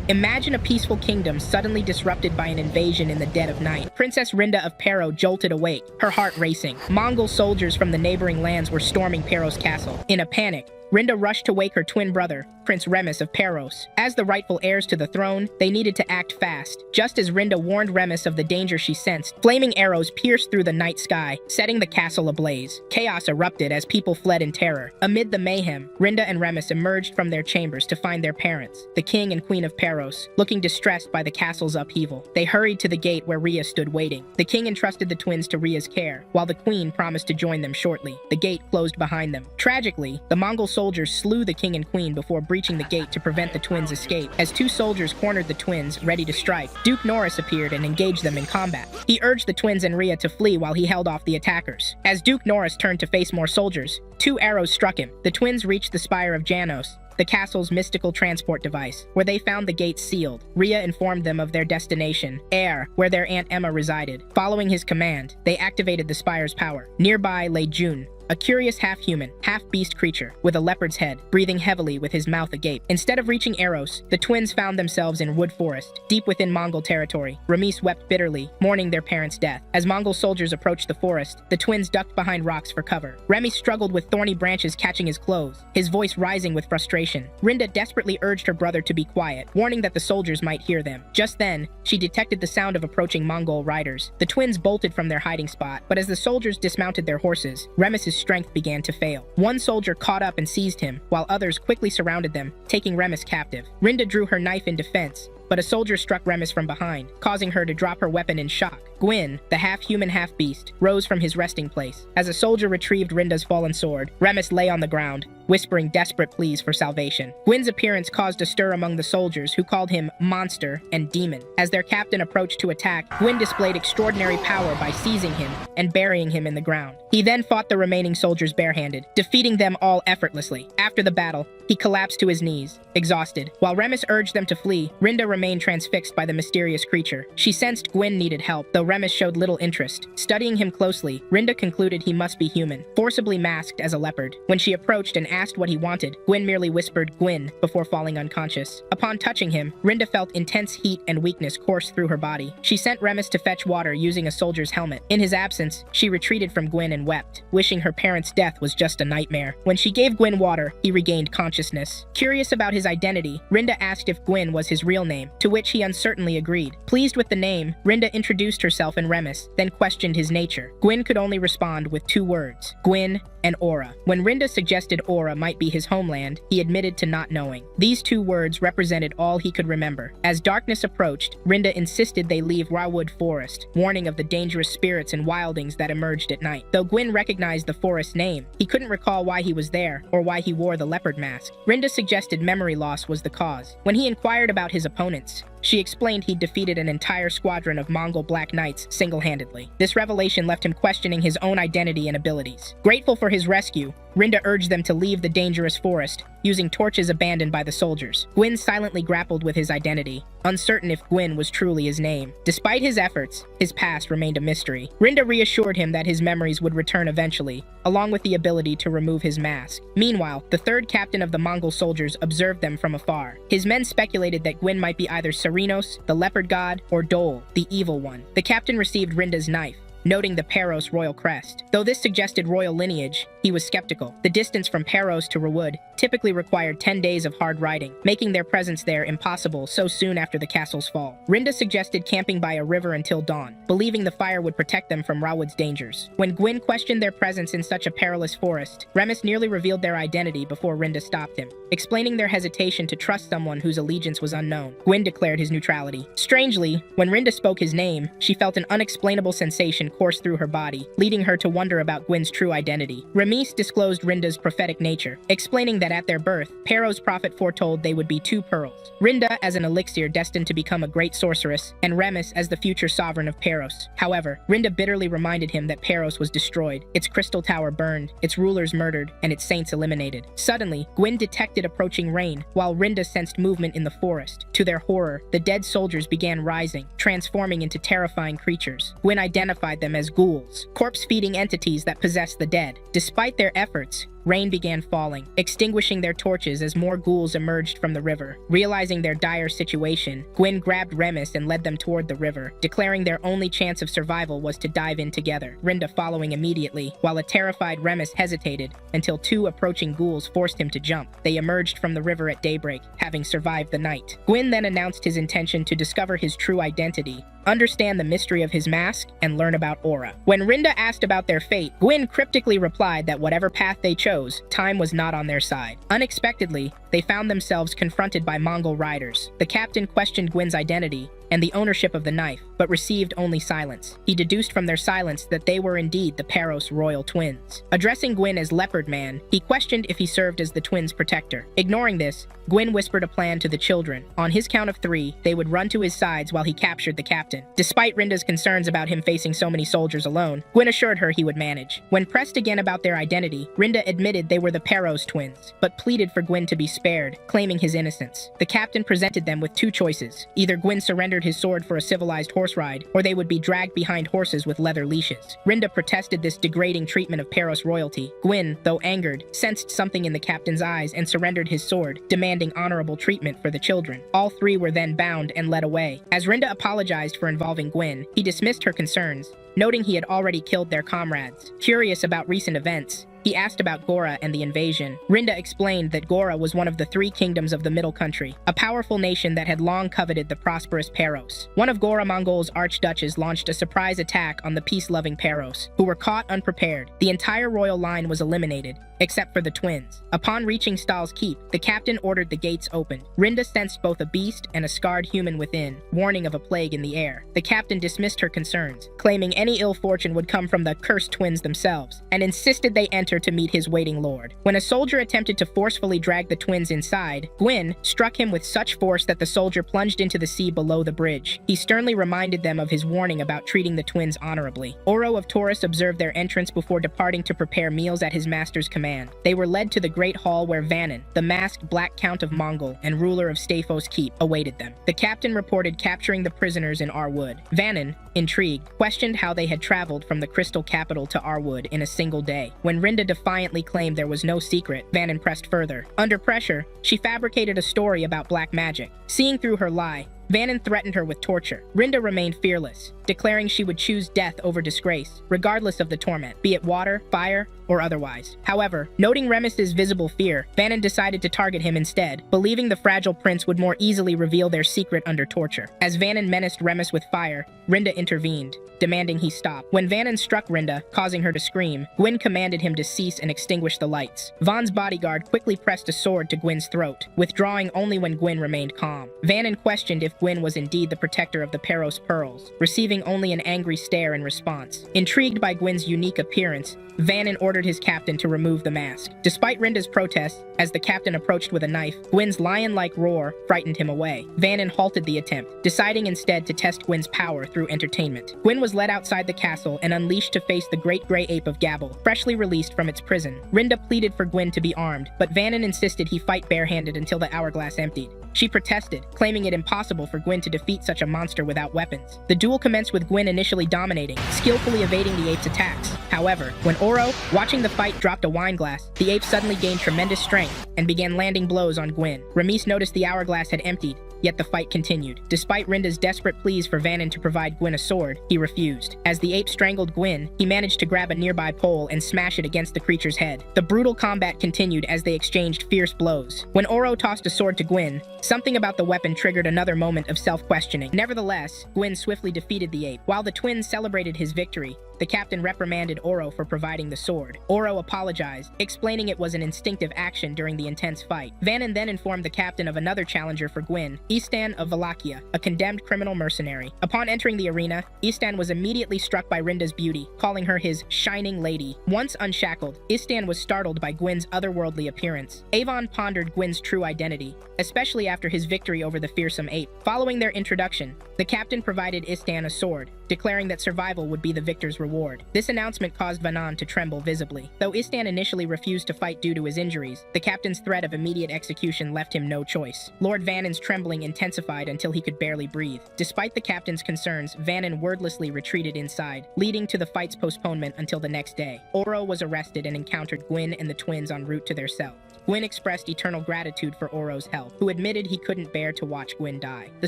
Imagine a peaceful kingdom suddenly disrupted by an invasion in the dead of night. Princess Rinda of Pero jolted awake, her heart racing. Mongol soldiers from the neighboring lands were storming Pero's castle. In a panic, Rinda rushed to wake her twin brother, Prince Remus of Peros. As the rightful heirs to the throne, they needed to act fast. Just as Rinda warned Remus of the danger she sensed, flaming arrows pierced through the night sky, setting the castle ablaze. Chaos erupted as people fled in terror. Amid the mayhem, Rinda and Remus emerged from their chambers to find their parents, the king and queen of Peros, looking distressed by the castle's upheaval. They hurried to the gate where Rhea stood waiting. The king entrusted the twins to Rhea's care, while the queen promised to join them shortly. The gate closed behind them. Tragically, the Mongol soldiers slew the king and queen before breaching the gate to prevent the twins' escape. As two soldiers cornered the twins, ready to strike, Duke Norris appeared and engaged them in combat. He urged the twins and Rhea to flee while he held off the attackers. As Duke Norris turned to face more soldiers, 2 arrows struck him. The twins reached the spire of Janos, the castle's mystical transport device, where they found the gates sealed. Rhea informed them of their destination, Air, where their Aunt Emma resided. Following his command, they activated the spire's power. Nearby lay June, a curious half-human, half-beast creature with a leopard's head, breathing heavily with his mouth agape. Instead of reaching Eros, the twins found themselves in wood forest, deep within Mongol territory. Remus wept bitterly, mourning their parents' death. As Mongol soldiers approached the forest, the twins ducked behind rocks for cover. Remus struggled with thorny branches catching his clothes, his voice rising with frustration. Rinda desperately urged her brother to be quiet, warning that the soldiers might hear them. Just then, she detected the sound of approaching Mongol riders. The twins bolted from their hiding spot, but as the soldiers dismounted their horses, Remus's strength began to fail. One soldier caught up and seized him, while others quickly surrounded them, taking Remus captive. Rinda drew her knife in defense, but a soldier struck Remus from behind, causing her to drop her weapon in shock. Gwyn, the half-human, half-beast, rose from his resting place. As a soldier retrieved Rinda's fallen sword, Remus lay on the ground, whispering desperate pleas for salvation. Gwyn's appearance caused a stir among the soldiers, who called him monster and demon. As their captain approached to attack, Gwyn displayed extraordinary power by seizing him and burying him in the ground. He then fought the remaining soldiers barehanded, defeating them all effortlessly. After the battle, he collapsed to his knees, exhausted. While Remus urged them to flee, Rinda remained transfixed by the mysterious creature. She sensed Gwyn needed help, though Remus showed little interest. Studying him closely, Rinda concluded he must be human, forcibly masked as a leopard. When she approached and asked what he wanted, Gwyn merely whispered Gwyn before falling unconscious. Upon touching him, Rinda felt intense heat and weakness course through her body. She sent Remus to fetch water using a soldier's helmet. In his absence, she retreated from Gwyn and wept, wishing her parents' death was just a nightmare. When she gave Gwyn water, he regained consciousness. Curious about his identity, Rinda asked if Gwyn was his real name, to which he uncertainly agreed. Pleased with the name, Rinda introduced herself and Remus, then questioned his nature. Gwyn could only respond with 2 words, Gwyn and Aura. When Rinda suggested Aura might be his homeland, he admitted to not knowing. These 2 words represented all he could remember. As darkness approached, Rinda insisted they leave Rawood Forest, warning of the dangerous spirits and wildings that emerged at night. Though Gwyn recognized the forest name, he couldn't recall why he was there or why he wore the leopard mask. Rinda suggested memory loss was the cause. When he inquired about his opponents, she explained he'd defeated an entire squadron of Mongol Black Knights single-handedly. This revelation left him questioning his own identity and abilities. Grateful for his rescue, Rinda urged them to leave the dangerous forest, using torches abandoned by the soldiers. Gwyn silently grappled with his identity, uncertain if Gwyn was truly his name. Despite his efforts, his past remained a mystery. Rinda reassured him that his memories would return eventually, along with the ability to remove his mask. Meanwhile, the 3rd captain of the Mongol soldiers observed them from afar. His men speculated that Gwyn might be either Serenos, the leopard god, or Dole, the evil one. The captain received Rinda's knife, noting the Peros royal crest. Though this suggested royal lineage, he was skeptical. The distance from Peros to Rawood typically required 10 days of hard riding, making their presence there impossible so soon after the castle's fall. Rinda suggested camping by a river until dawn, believing the fire would protect them from Rawood's dangers. When Gwyn questioned their presence in such a perilous forest, Remus nearly revealed their identity before Rinda stopped him. Explaining their hesitation to trust someone whose allegiance was unknown, Gwyn declared his neutrality. Strangely, when Rinda spoke his name, she felt an unexplainable sensation course through her body, leading her to wonder about Gwyn's true identity. Remus disclosed Rinda's prophetic nature, explaining that at their birth, Pero's prophet foretold they would be 2 pearls. Rinda as an elixir destined to become a great sorceress, and Remus as the future sovereign of Peros. However, Rinda bitterly reminded him that Peros was destroyed, its crystal tower burned, its rulers murdered, and its saints eliminated. Suddenly, Gwyn detected approaching rain, while Rinda sensed movement in the forest. To their horror, the dead soldiers began rising, transforming into terrifying creatures. Gwyn identified them as ghouls, corpse-feeding entities that possess the dead. Despite their efforts, rain began falling, extinguishing their torches as more ghouls emerged from the river. Realizing their dire situation, Gwyn grabbed Remus and led them toward the river, declaring their only chance of survival was to dive in together, Rinda following immediately, while a terrified Remus hesitated until two approaching ghouls forced him to jump. They emerged from the river at daybreak, having survived the night. Gwyn then announced his intention to discover his true identity, understand the mystery of his mask, and learn about Aura. When Rinda asked about their fate, Gwyn cryptically replied that whatever path they chose, time was not on their side. Unexpectedly, they found themselves confronted by Mongol riders. The captain questioned Gwyn's identity and the ownership of the knife, but received only silence. He deduced from their silence that they were indeed the Paros royal twins. Addressing Gwyn as Leopard Man, he questioned if he served as the twins' protector. Ignoring this, Gwyn whispered a plan to the children. On his count of 3, they would run to his sides while he captured the captain. Despite Rinda's concerns about him facing so many soldiers alone, Gwyn assured her he would manage. When pressed again about their identity, Rinda admitted they were the Paros twins, but pleaded for Gwyn to be spared, claiming his innocence. The captain presented them with 2 choices. Either Gwyn surrendered his sword for a civilized horse ride, or they would be dragged behind horses with leather leashes. Rinda protested this degrading treatment of Paros royalty. Gwyn, though angered, sensed something in the captain's eyes and surrendered his sword, demanding honorable treatment for the children. All 3 were then bound and led away. As Rinda apologized for involving Gwyn, he dismissed her concerns, noting he had already killed their comrades. Curious about recent events, he asked about Gora and the invasion. Rinda explained that Gora was one of the 3 kingdoms of the Middle Country, a powerful nation that had long coveted the prosperous Paros. One of Gora Mongol's archduches launched a surprise attack on the peace-loving Paros, who were caught unprepared. The entire royal line was eliminated, except for the twins. Upon reaching Stahl's keep, the captain ordered the gates opened. Rinda sensed both a beast and a scarred human within, warning of a plague in the air. The captain dismissed her concerns, claiming any ill fortune would come from the cursed twins themselves, and insisted they enter to meet his waiting lord. When a soldier attempted to forcefully drag the twins inside, Gwyn struck him with such force that the soldier plunged into the sea below the bridge. He sternly reminded them of his warning about treating the twins honorably. Oro of Taurus observed their entrance before departing to prepare meals at his master's command. They were led to the great hall where Vannon, the masked Black Count of Mongol and ruler of Stafos Keep, awaited them. The captain reported capturing the prisoners in Arwood. Vannon, intrigued, questioned how they had traveled from the crystal capital to Arwood in a single day. When Rinda defiantly claimed there was no secret, Vannon pressed further. Under pressure, she fabricated a story about black magic. Seeing through her lie, Vannon threatened her with torture. Rinda remained fearless, declaring she would choose death over disgrace, regardless of the torment, be it water, fire, or otherwise. However, noting Remus's visible fear, Vannon decided to target him instead, believing the fragile prince would more easily reveal their secret under torture. As Vannon menaced Remus with fire, Rinda intervened, demanding he stop. When Vannon struck Rinda, causing her to scream, Gwyn commanded him to cease and extinguish the lights. Vaughn's bodyguard quickly pressed a sword to Gwyn's throat, withdrawing only when Gwyn remained calm. Vannon questioned if Gwyn was indeed the protector of the Paros pearls, receiving only an angry stare in response. Intrigued by Gwyn's unique appearance, Vannon ordered his captain to remove the mask. Despite Rinda's protests, as the captain approached with a knife, Gwyn's lion-like roar frightened him away. Vannon halted the attempt, deciding instead to test Gwyn's power through entertainment. Gwyn was led outside the castle and unleashed to face the great gray ape of Gabble, freshly released from its prison. Rinda pleaded for Gwyn to be armed, but Vannon insisted he fight barehanded until the hourglass emptied. She protested, claiming it impossible for Gwyn to defeat such a monster without weapons. The duel commenced with Gwyn initially dominating, skillfully evading the ape's attacks. However, when Oro, watching the fight, dropped a wine glass, the ape suddenly gained tremendous strength and began landing blows on Gwyn. Remise noticed the hourglass had emptied, yet the fight continued. Despite Rinda's desperate pleas for Vannon to provide Gwyn a sword, he refused. As the ape strangled Gwyn, he managed to grab a nearby pole and smash it against the creature's head. The brutal combat continued as they exchanged fierce blows. When Oro tossed a sword to Gwyn, something about the weapon triggered another moment of self-questioning. Nevertheless, Gwyn swiftly defeated the ape. While the twins celebrated his victory, the captain reprimanded Oro for providing the sword. Oro apologized, explaining it was an instinctive action during the intense fight. Vannon then informed the captain of another challenger for Gwyn, Istan of Wallachia, a condemned criminal mercenary. Upon entering the arena, Istan was immediately struck by Rinda's beauty, calling her his shining lady. Once unshackled, Istan was startled by Gwyn's otherworldly appearance. Avon pondered Gwyn's true identity, especially after his victory over the fearsome ape. Following their introduction, the captain provided Istan a sword, declaring that survival would be the victor's reward. This announcement caused Vanan to tremble visibly. Though Istan initially refused to fight due to his injuries, the captain's threat of immediate execution left him no choice. Lord Vanon's trembling intensified until he could barely breathe. Despite the captain's concerns, Vanon wordlessly retreated inside, leading to the fight's postponement until the next day. Oro was arrested and encountered Gwyn and the twins en route to their cell. Gwyn expressed eternal gratitude for Oro's help, who admitted he couldn't bear to watch Gwyn die. The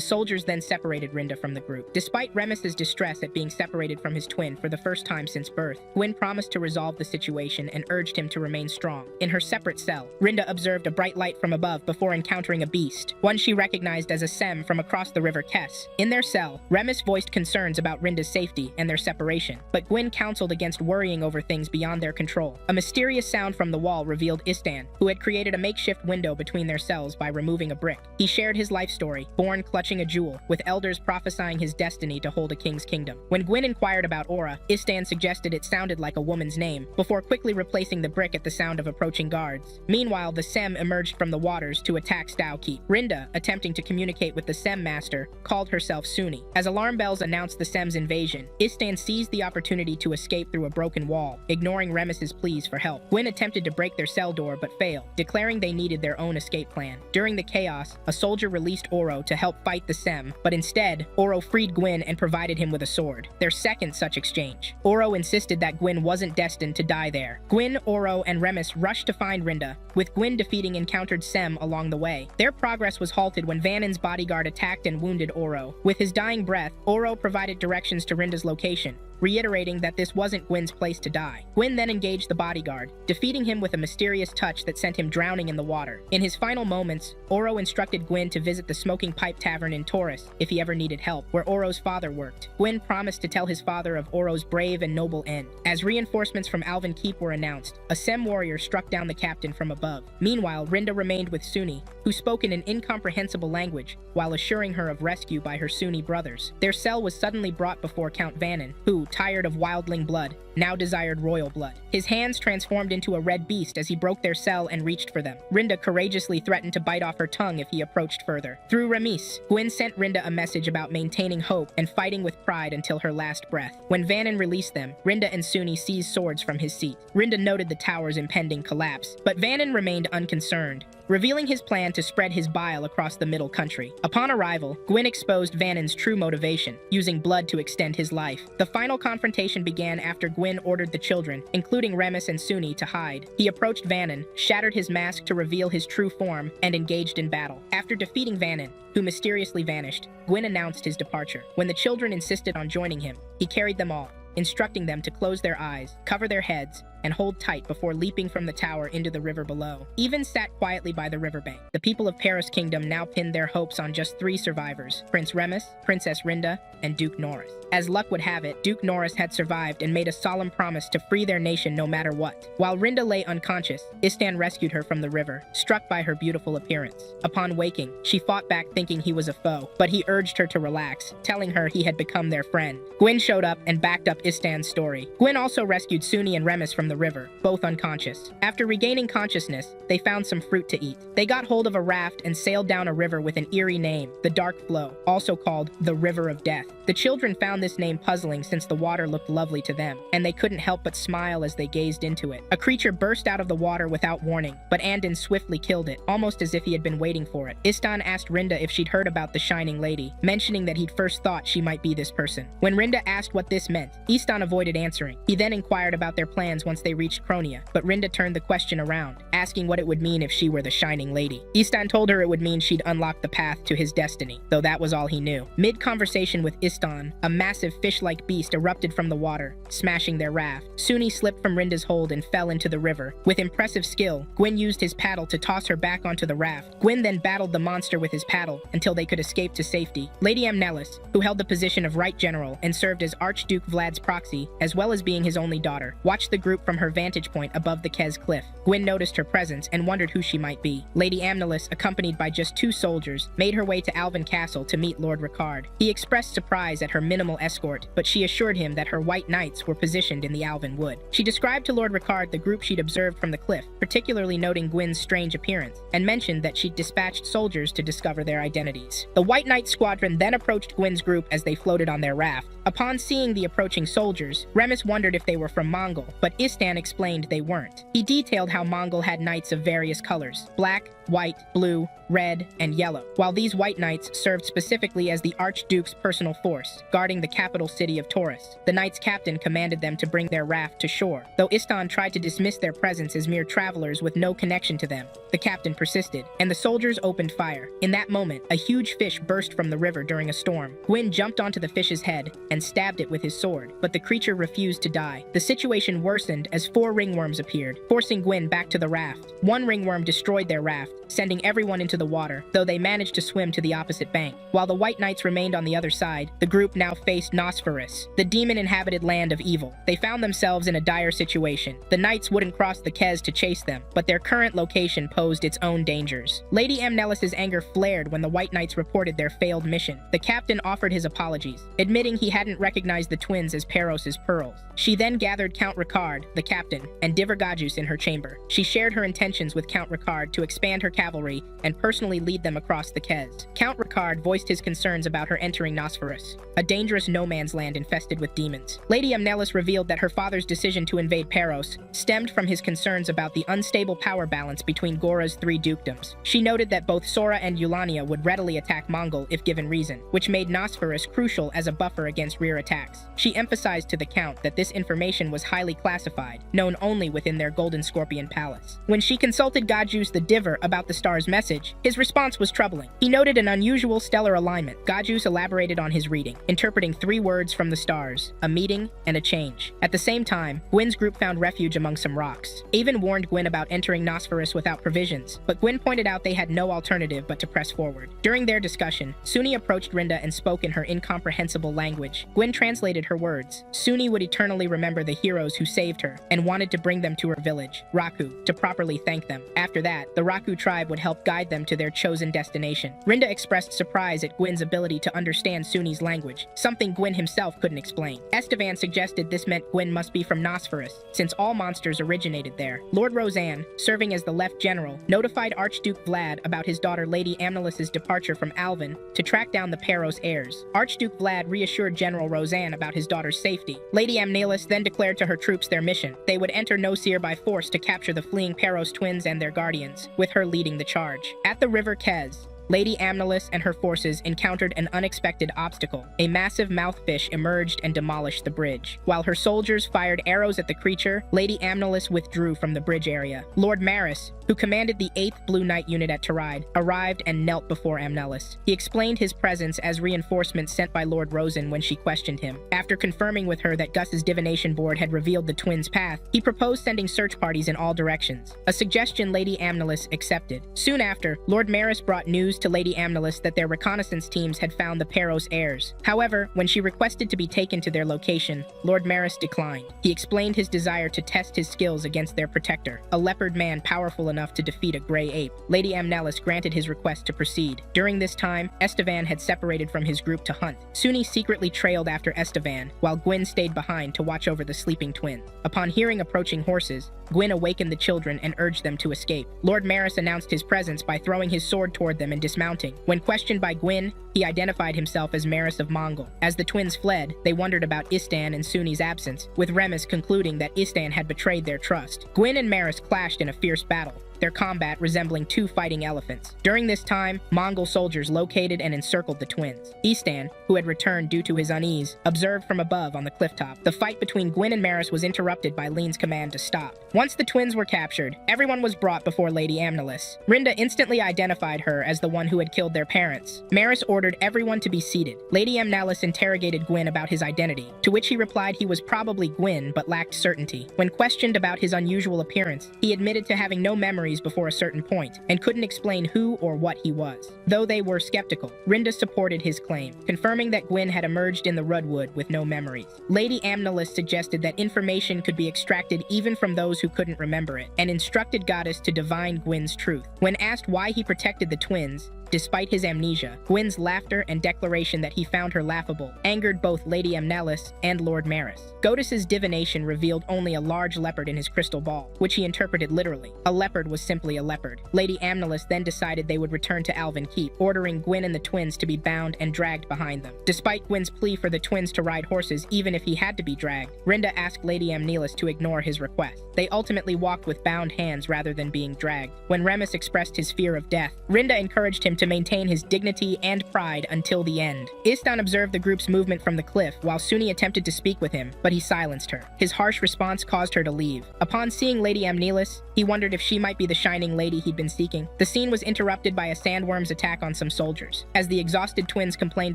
soldiers then separated Rinda from the group. Despite Remus's distress at being separated from his twin for the first time since birth, Gwyn promised to resolve the situation and urged him to remain strong. In her separate cell, Rinda observed a bright light from above before encountering a beast, one she recognized as a Sem from across the river Kess. In their cell, Remus voiced concerns about Rinda's safety and their separation, but Gwyn counseled against worrying over things beyond their control. A mysterious sound from the wall revealed Istan, who had created a makeshift window between their cells by removing a brick. He shared his life story, born clutching a jewel, with elders prophesying his destiny to hold a king's kingdom. When Gwyn inquired about Aura, Istan suggested it sounded like a woman's name, before quickly replacing the brick at the sound of approaching guards. Meanwhile, the Sem emerged from the waters to attack Stowkeep. Rinda, attempting to communicate with the Sem master, called herself Suni. As alarm bells announced the Sem's invasion, Istan seized the opportunity to escape through a broken wall, ignoring Remus's pleas for help. Gwyn attempted to break their cell door but failed, declaring they needed their own escape plan. During the chaos, a soldier released Oro to help fight the Sem, but instead, Oro freed Gwyn and provided him with a sword, their second such exchange. Oro insisted that Gwyn wasn't destined to die there. Gwyn, Oro, and Remus rushed to find Rinda, with Gwyn defeating encountered Sem along the way. Their progress was halted when Vanon's bodyguard attacked and wounded Oro. With his dying breath, Oro provided directions to Rinda's location, reiterating that this wasn't Gwyn's place to die. Gwyn then engaged the bodyguard, defeating him with a mysterious touch that sent him drowning in the water. In his final moments, Oro instructed Gwyn to visit the Smoking Pipe Tavern in Taurus if he ever needed help, where Oro's father worked. Gwyn promised to tell his father of Oro's brave and noble end. As reinforcements from Alvin Keep were announced, a Sem warrior struck down the captain from above. Meanwhile, Rinda remained with Suni, who spoke in an incomprehensible language, while assuring her of rescue by her Suni brothers. Their cell was suddenly brought before Count Vanon, who, tired of wildling blood, now desired royal blood. His hands transformed into a red beast as he broke their cell and reached for them. Rinda courageously threatened to bite off her tongue if he approached further. Through Remis, Gwyn sent Rinda a message about maintaining hope and fighting with pride until her last breath. When Vanon released them, Rinda and Suni seized swords from his seat. Rinda noted the tower's impending collapse, but Vanon remained unconcerned, revealing his plan to spread his bile across the middle country. Upon arrival, Gwyn exposed Vanon's true motivation, using blood to extend his life. The final confrontation began after Gwyn ordered the children, including Remus and Suni, to hide. He approached Vanon, shattered his mask to reveal his true form, and engaged in battle. After defeating Vanon, who mysteriously vanished, Gwyn announced his departure. When the children insisted on joining him, he carried them all, instructing them to close their eyes, cover their heads, and hold tight before leaping from the tower into the river below. Even sat quietly by the riverbank. The people of Paris Kingdom now pinned their hopes on just 3 survivors: Prince Remus, Princess Rinda, and Duke Norris. As luck would have it, Duke Norris had survived and made a solemn promise to free their nation no matter what. While Rinda lay unconscious, Istan rescued her from the river, struck by her beautiful appearance. Upon waking, she fought back thinking he was a foe, but he urged her to relax, telling her he had become their friend. Gwyn showed up and backed up Istan's story. Gwyn also rescued Suni and Remus from the river, both unconscious. After regaining consciousness, they found some fruit to eat. They got hold of a raft and sailed down a river with an eerie name, the Dark Flow, also called the River of Death. The children found this name puzzling since the water looked lovely to them, and they couldn't help but smile as they gazed into it. A creature burst out of the water without warning, but Andon swiftly killed it, almost as if he had been waiting for it. Istan asked Rinda if she'd heard about the Shining Lady, mentioning that he'd first thought she might be this person. When Rinda asked what this meant, Istan avoided answering. He then inquired about their plans once they reached Cronia, but Rinda turned the question around, asking what it would mean if she were the Shining Lady. Istan told her it would mean she'd unlock the path to his destiny, though that was all he knew. Mid-conversation with Istan, a massive fish-like beast erupted from the water, smashing their raft. Suni slipped from Rinda's hold and fell into the river. With impressive skill, Gwyn used his paddle to toss her back onto the raft. Gwyn then battled the monster with his paddle until they could escape to safety. Lady Nameless, who held the position of Right General and served as Archduke Vlad's proxy, as well as being his only daughter, watched the group from from her vantage point above the Kez cliff. Gwyn noticed her presence and wondered who she might be. Lady Amnelis, accompanied by just 2 soldiers, made her way to Alvin Castle to meet Lord Ricard. He expressed surprise at her minimal escort, but she assured him that her white knights were positioned in the Alvin Wood. She described to Lord Ricard the group she'd observed from the cliff, particularly noting Gwyn's strange appearance, and mentioned that she'd dispatched soldiers to discover their identities. The White Knight squadron then approached Gwyn's group as they floated on their raft. Upon seeing the approaching soldiers, Remus wondered if they were from Mongol, but Istan explained they weren't. He detailed how Mongol had knights of various colors: black, white, blue, red, and yellow, while these white knights served specifically as the Archduke's personal force, guarding the capital city of Taurus. The knight's captain commanded them to bring their raft to shore, though Istan tried to dismiss their presence as mere travelers with no connection to them. The captain persisted, and the soldiers opened fire. In that moment, a huge fish burst from the river during a storm. Gwyn jumped onto the fish's head and stabbed it with his sword, but the creature refused to die. The situation worsened as 4 ringworms appeared, forcing Gwyn back to the raft. One ringworm destroyed their raft, sending everyone into the water, though they managed to swim to the opposite bank. While the White Knights remained on the other side, the group now faced Nosferus, the demon-inhabited land of evil. They found themselves in a dire situation. The Knights wouldn't cross the Kez to chase them, but their current location posed its own dangers. Lady Amnelis' anger flared when the White Knights reported their failed mission. The captain offered his apologies, admitting he hadn't recognized the twins as Peros's pearls. She then gathered Count Ricard, the captain, and Divergajus in her chamber. She shared her intentions with Count Ricard to expand her cavalry and personally lead them across the Kez. Count Ricard voiced his concerns about her entering Nosferus, a dangerous no-man's land infested with demons. Lady Amnelis revealed that her father's decision to invade Peros stemmed from his concerns about the unstable power balance between Gora's 3 dukedoms. She noted that both Sora and Eulania would readily attack Mongol if given reason, which made Nosferus crucial as a buffer against rear attacks. She emphasized to the Count that this information was highly classified, known only within their Golden Scorpion Palace. When she consulted Gajus the Diver about the star's message, his response was troubling. He noted an unusual stellar alignment. Gajus elaborated on his reading, interpreting 3 words from the stars: a meeting and a change. At the same time, Gwyn's group found refuge among some rocks. Avon warned Gwyn about entering Nosferus without provisions, but Gwyn pointed out they had no alternative but to press forward. During their discussion, Suni approached Rinda and spoke in her incomprehensible language. Gwyn translated her words. Suni would eternally remember the heroes who saved her and wanted to bring them to her village, Raku, to properly thank them. After that, the Raku tribe would help guide them to their chosen destination. Rinda expressed surprise at Gwyn's ability to understand Suni's language, something Gwyn himself couldn't explain. Estevan suggested this meant Gwyn must be from Nosferus, since all monsters originated there. Lord Roseanne, serving as the left general, notified Archduke Vlad about his daughter Lady Amnelis' departure from Alvin to track down the Peros heirs. Archduke Vlad reassured General Roseanne about his daughter's safety. Lady Amnelis then declared to her troops their mission. They would enter Nosir by force to capture the fleeing Peros twins and their guardians, with her leading the charge. At the River Kez, Lady Amnelis and her forces encountered an unexpected obstacle. A massive mouthfish emerged and demolished the bridge. While her soldiers fired arrows at the creature, Lady Amnelis withdrew from the bridge area. Lord Maris, who commanded the 8th Blue Knight unit at Taride, arrived and knelt before Amnelis. He explained his presence as reinforcements sent by Lord Rosen when she questioned him. After confirming with her that Gus's divination board had revealed the twins' path, he proposed sending search parties in all directions, a suggestion Lady Amnelis accepted. Soon after, Lord Maris brought news to Lady Amnelis that their reconnaissance teams had found the Peros heirs. However, when she requested to be taken to their location, Lord Maris declined. He explained his desire to test his skills against their protector, a leopard man powerful enough to defeat a gray ape. Lady Amnelis granted his request to proceed. During this time, Estevan had separated from his group to hunt. Suni secretly trailed after Estevan, while Gwyn stayed behind to watch over the sleeping twins. Upon hearing approaching horses, Gwyn awakened the children and urged them to escape. Lord Maris announced his presence by throwing his sword toward them and dismounting. When questioned by Gwyn, he identified himself as Maris of Mongol. As the twins fled, they wondered about Istan and Suni's absence, with Remus concluding that Istan had betrayed their trust. Gwyn and Maris clashed in a fierce battle, their combat resembling 2 fighting elephants. During this time, Mongol soldiers located and encircled the twins. Istan, who had returned due to his unease, observed from above on the clifftop. The fight between Gwyn and Maris was interrupted by Lean's command to stop. Once the twins were captured, everyone was brought before Lady Amnelis. Rinda instantly identified her as the one who had killed their parents. Maris ordered everyone to be seated. Lady Amnelis interrogated Gwyn about his identity, to which he replied he was probably Gwyn but lacked certainty. When questioned about his unusual appearance, he admitted to having no memory memories before a certain point, and couldn't explain who or what he was. Though they were skeptical, Rinda supported his claim, confirming that Gwyn had emerged in the Redwood with no memories. Lady Amnelis suggested that information could be extracted even from those who couldn't remember it, and instructed Goddess to divine Gwyn's truth. When asked why he protected the twins, despite his amnesia, Gwyn's laughter and declaration that he found her laughable angered both Lady Amnelis and Lord Maris. Godus's divination revealed only a large leopard in his crystal ball, which he interpreted literally. A leopard was simply a leopard. Lady Amnelis then decided they would return to Alvin Keep, ordering Gwyn and the twins to be bound and dragged behind them. Despite Gwyn's plea for the twins to ride horses even if he had to be dragged, Rinda asked Lady Amnelis to ignore his request. They ultimately walked with bound hands rather than being dragged. When Remus expressed his fear of death, Rinda encouraged him to maintain his dignity and pride until the end. Istan observed the group's movement from the cliff while Suni attempted to speak with him, but he silenced her. His harsh response caused her to leave. Upon seeing Lady Amnelis, he wondered if she might be the shining lady he'd been seeking. The scene was interrupted by a sandworm's attack on some soldiers. As the exhausted twins complained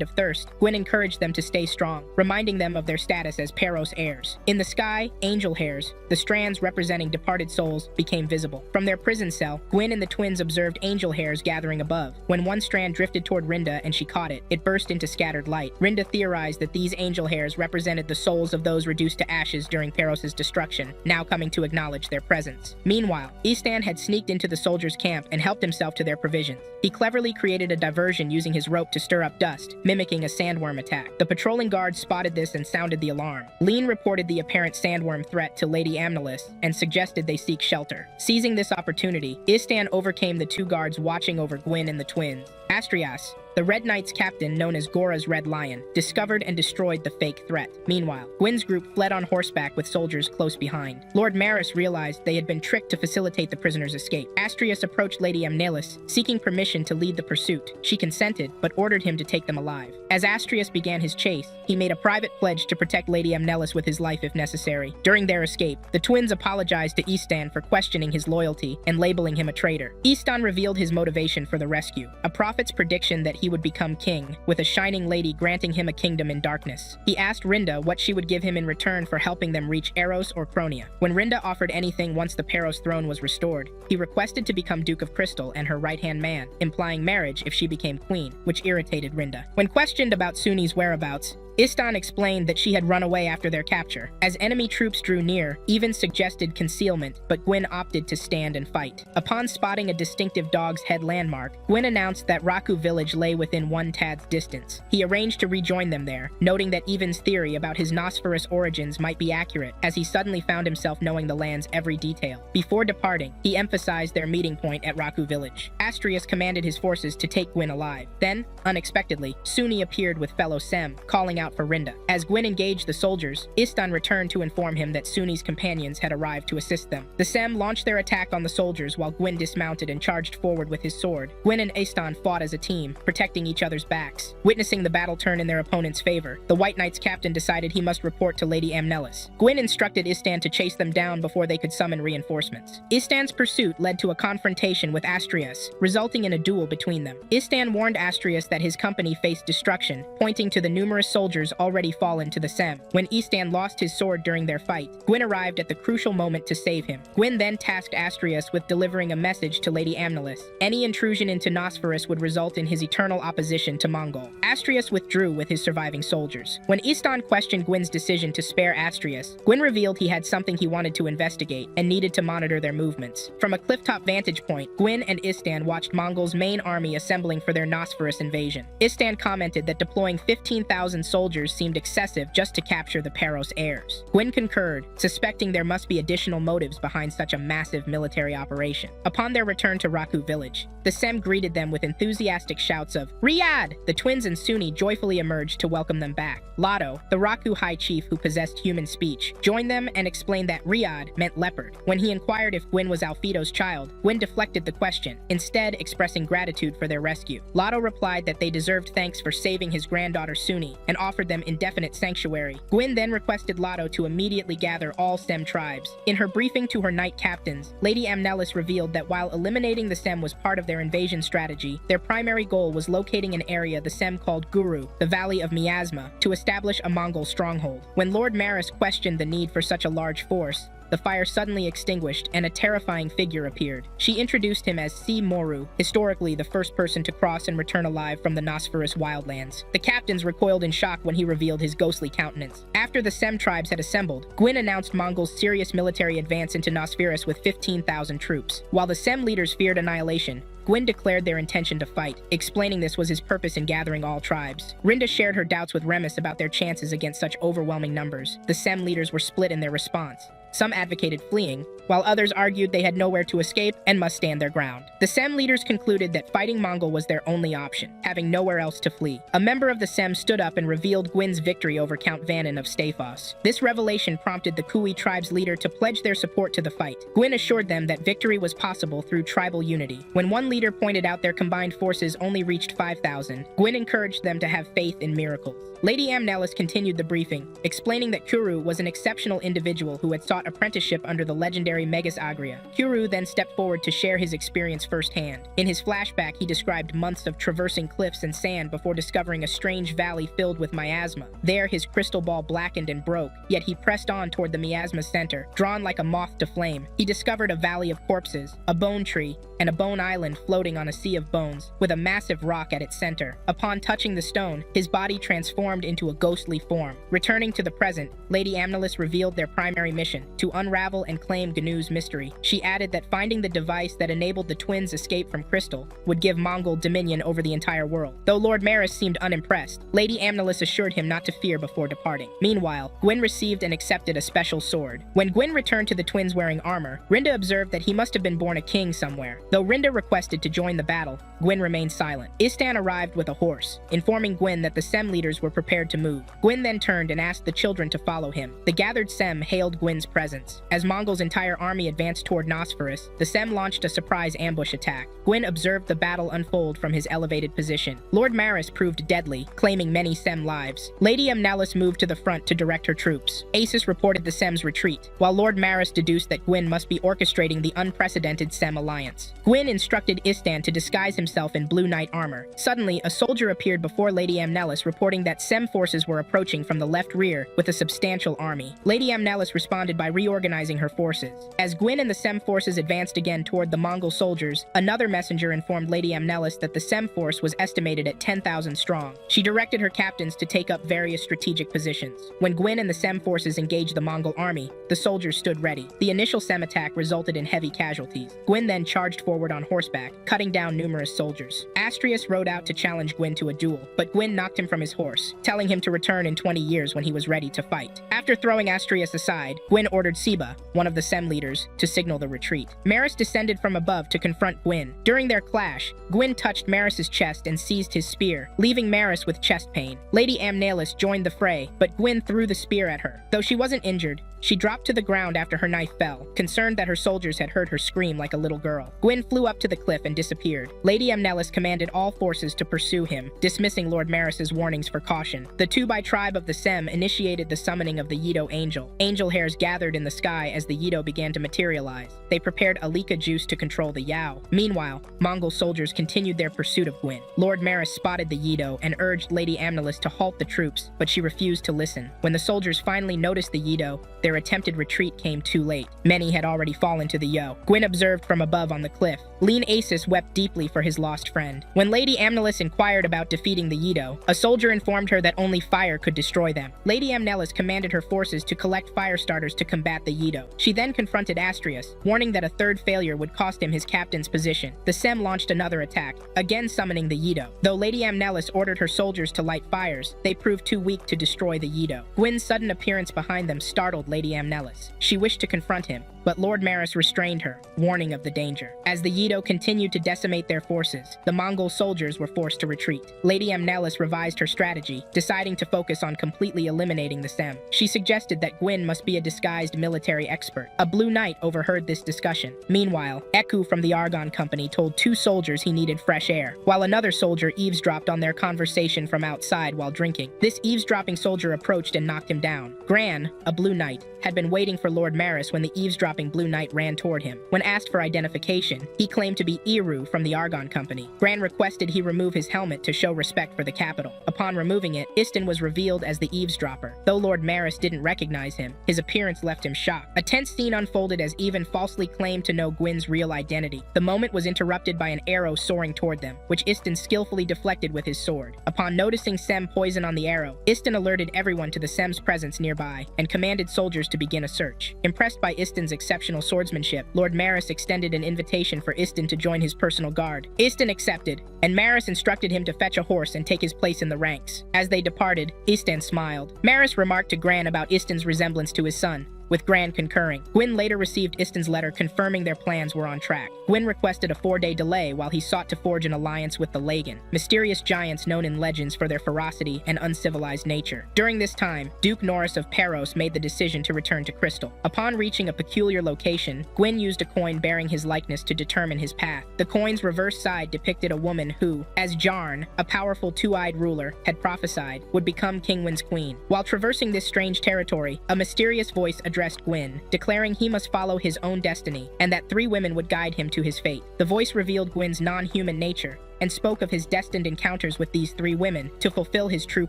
of thirst, Gwyn encouraged them to stay strong, reminding them of their status as Peros heirs. In the sky, angel hairs, the strands representing departed souls, became visible. From their prison cell, Gwyn and the twins observed angel hairs gathering above. When one strand drifted toward Rinda and she caught it, it burst into scattered light. Rinda theorized that these angel hairs represented the souls of those reduced to ashes during Peros' destruction, now coming to acknowledge their presence. Meanwhile, Istan had sneaked into the soldiers' camp and helped himself to their provisions. He cleverly created a diversion using his rope to stir up dust, mimicking a sandworm attack. The patrolling guards spotted this and sounded the alarm. Lean reported the apparent sandworm threat to Lady Amnelis and suggested they seek shelter. Seizing this opportunity, Istan overcame the two guards watching over Gwyn and the twins. Astrias, the Red Knight's captain known as Gora's Red Lion, discovered and destroyed the fake threat. Meanwhile, Gwyn's group fled on horseback with soldiers close behind. Lord Maris realized they had been tricked to facilitate the prisoner's escape. Astrias approached Lady Amnelis, seeking permission to lead the pursuit. She consented, but ordered him to take them alive. As Astrias began his chase, he made a private pledge to protect Lady Amnelis with his life if necessary. During their escape, the twins apologized to Istan for questioning his loyalty and labeling him a traitor. Istan revealed his motivation for the rescue, a prophet's prediction that he would become king, with a shining lady granting him a kingdom in darkness. He asked Rinda what she would give him in return for helping them reach Eros or Chronia. When Rinda offered anything once the Peros throne was restored, he requested to become Duke of Crystal and her right-hand man, implying marriage if she became queen, which irritated Rinda. When questioned about Suni's whereabouts, Istan explained that she had run away after their capture. As enemy troops drew near, even suggested concealment, but Gwyn opted to stand and fight. Upon spotting a distinctive dog's head landmark, Gwyn announced that Raku village lay within one tad's distance. He arranged to rejoin them there, noting that Evan's theory about his Nosferous origins might be accurate, as he suddenly found himself knowing the land's every detail. Before departing, he emphasized their meeting point at Raku village. Astrias commanded his forces to take Gwyn alive. Then, unexpectedly, Suni appeared with fellow Sem, calling out for Rinda. As Gwyn engaged the soldiers, Istan returned to inform him that Suni's companions had arrived to assist them. The Sem launched their attack on the soldiers while Gwyn dismounted and charged forward with his sword. Gwyn and Istan fought as a team, protecting each other's backs. Witnessing the battle turn in their opponent's favor, the White Knight's captain decided he must report to Lady Amnelis. Gwyn instructed Istan to chase them down before they could summon reinforcements. Istan's pursuit led to a confrontation with Astrias, resulting in a duel between them. Istan warned Astrias that his company faced destruction, pointing to the numerous soldiers already fallen to the Sem. When Istan lost his sword during their fight, Gwyn arrived at the crucial moment to save him. Gwyn then tasked Astrias with delivering a message to Lady Amnelis. Any intrusion into Nosferous would result in his eternal opposition to Mongol. Astrias withdrew with his surviving soldiers. When Istan questioned Gwyn's decision to spare Astrias, Gwyn revealed he had something he wanted to investigate and needed to monitor their movements. From a clifftop vantage point, Gwyn and Istan watched Mongol's main army assembling for their Nosferous invasion. Istan commented that deploying 15,000 soldiers seemed excessive just to capture the Peros heirs. Gwyn concurred, suspecting there must be additional motives behind such a massive military operation. Upon their return to Raku village, the Sem greeted them with enthusiastic shouts of "Riyadh!" The twins and Suni joyfully emerged to welcome them back. Lado, the Raku high chief who possessed human speech, joined them and explained that Riyadh meant leopard. When he inquired if Gwyn was Alfido's child, Gwyn deflected the question, instead expressing gratitude for their rescue. Lado replied that they deserved thanks for saving his granddaughter Suni and offered them indefinite sanctuary. Gwyn then requested Lado to immediately gather all Sem tribes. In her briefing to her knight captains, Lady Amnelis revealed that while eliminating the Sem was part of their invasion strategy, their primary goal was locating an area the Sem called Guru, the Valley of Miasma, to establish a Mongol stronghold. When Lord Maris questioned the need for such a large force, the fire suddenly extinguished and a terrifying figure appeared. She introduced him as Si Moru, historically the first person to cross and return alive from the Nosferous wildlands. The captains recoiled in shock when he revealed his ghostly countenance. After the Sem tribes had assembled, Gwyn announced Mongol's serious military advance into Nosferous with 15,000 troops. While the Sem leaders feared annihilation, Gwyn declared their intention to fight, explaining this was his purpose in gathering all tribes. Rinda shared her doubts with Remus about their chances against such overwhelming numbers. The Sem leaders were split in their response. Some advocated fleeing, while others argued they had nowhere to escape and must stand their ground. The Sem leaders concluded that fighting Mongol was their only option, having nowhere else to flee. A member of the Sem stood up and revealed Gwyn's victory over Count Vannon of Stafos. This revelation prompted the Kui tribe's leader to pledge their support to the fight. Gwyn assured them that victory was possible through tribal unity. When one leader pointed out their combined forces only reached 5,000, Gwyn encouraged them to have faith in miracles. Lady Amnelis continued the briefing, explaining that Kuru was an exceptional individual who had sought apprenticeship under the legendary Megas Agria. Kuru then stepped forward to share his experience firsthand. In his flashback, he described months of traversing cliffs and sand before discovering a strange valley filled with miasma. There, his crystal ball blackened and broke, yet he pressed on toward the miasma's center, drawn like a moth to flame. He discovered a valley of corpses, a bone tree, and a bone island floating on a sea of bones, with a massive rock at its center. Upon touching the stone, his body transformed into a ghostly form. Returning to the present, Lady Amnelis revealed their primary mission, to unravel and claim Gnu's mystery. She added that finding the device that enabled the twins' escape from Crystal would give Mongol dominion over the entire world. Though Lord Maris seemed unimpressed, Lady Amnelis assured him not to fear before departing. Meanwhile, Gwyn received and accepted a special sword. When Gwyn returned to the twins wearing armor, Rinda observed that he must have been born a king somewhere. Though Rinda requested to join the battle, Gwyn remained silent. Istan arrived with a horse, informing Gwyn that the Sem leaders were prepared to move. Gwyn then turned and asked the children to follow him. The gathered Sem hailed Gwyn's presence. As Mongol's entire army advanced toward Nosferous, the Sem launched a surprise ambush attack. Gwyn observed the battle unfold from his elevated position. Lord Maris proved deadly, claiming many Sem lives. Lady Amnelis moved to the front to direct her troops. Asus reported the Sem's retreat, while Lord Maris deduced that Gwyn must be orchestrating the unprecedented Sem alliance. Gwyn instructed Istan to disguise himself in blue knight armor. Suddenly, a soldier appeared before Lady Amnelis, reporting that Sem forces were approaching from the left rear with a substantial army. Lady Amnelis responded by reorganizing her forces. As Gwyn and the Sem forces advanced again toward the Mongol soldiers, another messenger informed Lady Amnelis that the Sem force was estimated at 10,000 strong. She directed her captains to take up various strategic positions. When Gwyn and the Sem forces engaged the Mongol army, the soldiers stood ready. The initial Sem attack resulted in heavy casualties. Gwyn then charged forward on horseback, cutting down numerous soldiers. Astrius rode out to challenge Gwyn to a duel, but Gwyn knocked him from his horse, telling him to return in 20 years when he was ready to fight. After throwing Astrius aside, Gwyn ordered Siba, one of the Sem leaders, to signal the retreat. Maris descended from above to confront Gwyn. During their clash, Gwyn touched Maris's chest and seized his spear, leaving Maris with chest pain. Lady Amnelis joined the fray, but Gwyn threw the spear at her. Though she wasn't injured, she dropped to the ground after her knife fell, concerned that her soldiers had heard her scream like a little girl. Gwyn flew up to the cliff and disappeared. Lady Amnelis commanded all forces to pursue him, dismissing Lord Maris's warnings for caution. The 2 tribe of the Sem initiated the summoning of the Yido Angel. Angel hairs gathered in the sky as the Yido began to materialize. They prepared Alika juice to control the Yao. Meanwhile, Mongol soldiers continued their pursuit of Gwyn. Lord Maris spotted the Yido and urged Lady Amnelis to halt the troops, but she refused to listen. When the soldiers finally noticed the Yido, their attempted retreat came too late. Many had already fallen to the Yo. Gwyn observed from above on the cliff. Lean Asus wept deeply for his lost friend. When Lady Amnelis inquired about defeating the Yido, a soldier informed her that only fire could destroy them. Lady Amnelis commanded her forces to collect fire starters to combat the Yido. She then confronted Astrius, warning that a third failure would cost him his captain's position. The Sem launched another attack, again summoning the Yido. Though Lady Amnelis ordered her soldiers to light fires, they proved too weak to destroy the Yido. Gwyn's sudden appearance behind them startled Lady Amnelis. She wished to confront him, but Lord Maris restrained her, warning of the danger. As the Yido continued to decimate their forces, the Mongol soldiers were forced to retreat. Lady Amnelis revised her strategy, deciding to focus on completely eliminating the Sem. She suggested that Gwyn must be a disguised military expert. A blue knight overheard this discussion. Meanwhile, Eku from the Argon Company told 2 soldiers he needed fresh air, while another soldier eavesdropped on their conversation from outside while drinking. This eavesdropping soldier approached and knocked him down. Gran, a blue knight, had been waiting for Lord Maris when the eavesdropping Blue Knight ran toward him. When asked for identification, he claimed to be Iru from the Argon Company. Gran requested he remove his helmet to show respect for the capital. Upon removing it, Iston was revealed as the eavesdropper. Though Lord Maris didn't recognize him, his appearance left him shocked. A tense scene unfolded as Even falsely claimed to know Gwyn's real identity. The moment was interrupted by an arrow soaring toward them, which Iston skillfully deflected with his sword. Upon noticing Sem poison on the arrow, Iston alerted everyone to the Sem's presence nearby and commanded soldiers to begin a search. Impressed by Iston's exceptional swordsmanship, Lord Maris extended an invitation for Iston to join his personal guard. Iston accepted, and Maris instructed him to fetch a horse and take his place in the ranks. As they departed, Iston smiled. Maris remarked to Gran about Iston's resemblance to his son, with Gran concurring. Gwyn later received Iston's letter confirming their plans were on track. Gwyn requested a 4-day delay while he sought to forge an alliance with the Lagan, mysterious giants known in legends for their ferocity and uncivilized nature. During this time, Duke Norris of Peros made the decision to return to Crystal. Upon reaching a peculiar location, Gwyn used a coin bearing his likeness to determine his path. The coin's reverse side depicted a woman who, as Jarn, a powerful two-eyed ruler, had prophesied, would become Kingwyn's queen. While traversing this strange territory, a mysterious voice addressed Gwyn, declaring he must follow his own destiny, and that 3 women would guide him to his fate. The voice revealed Gwyn's non-human nature, and spoke of his destined encounters with these 3 women to fulfill his true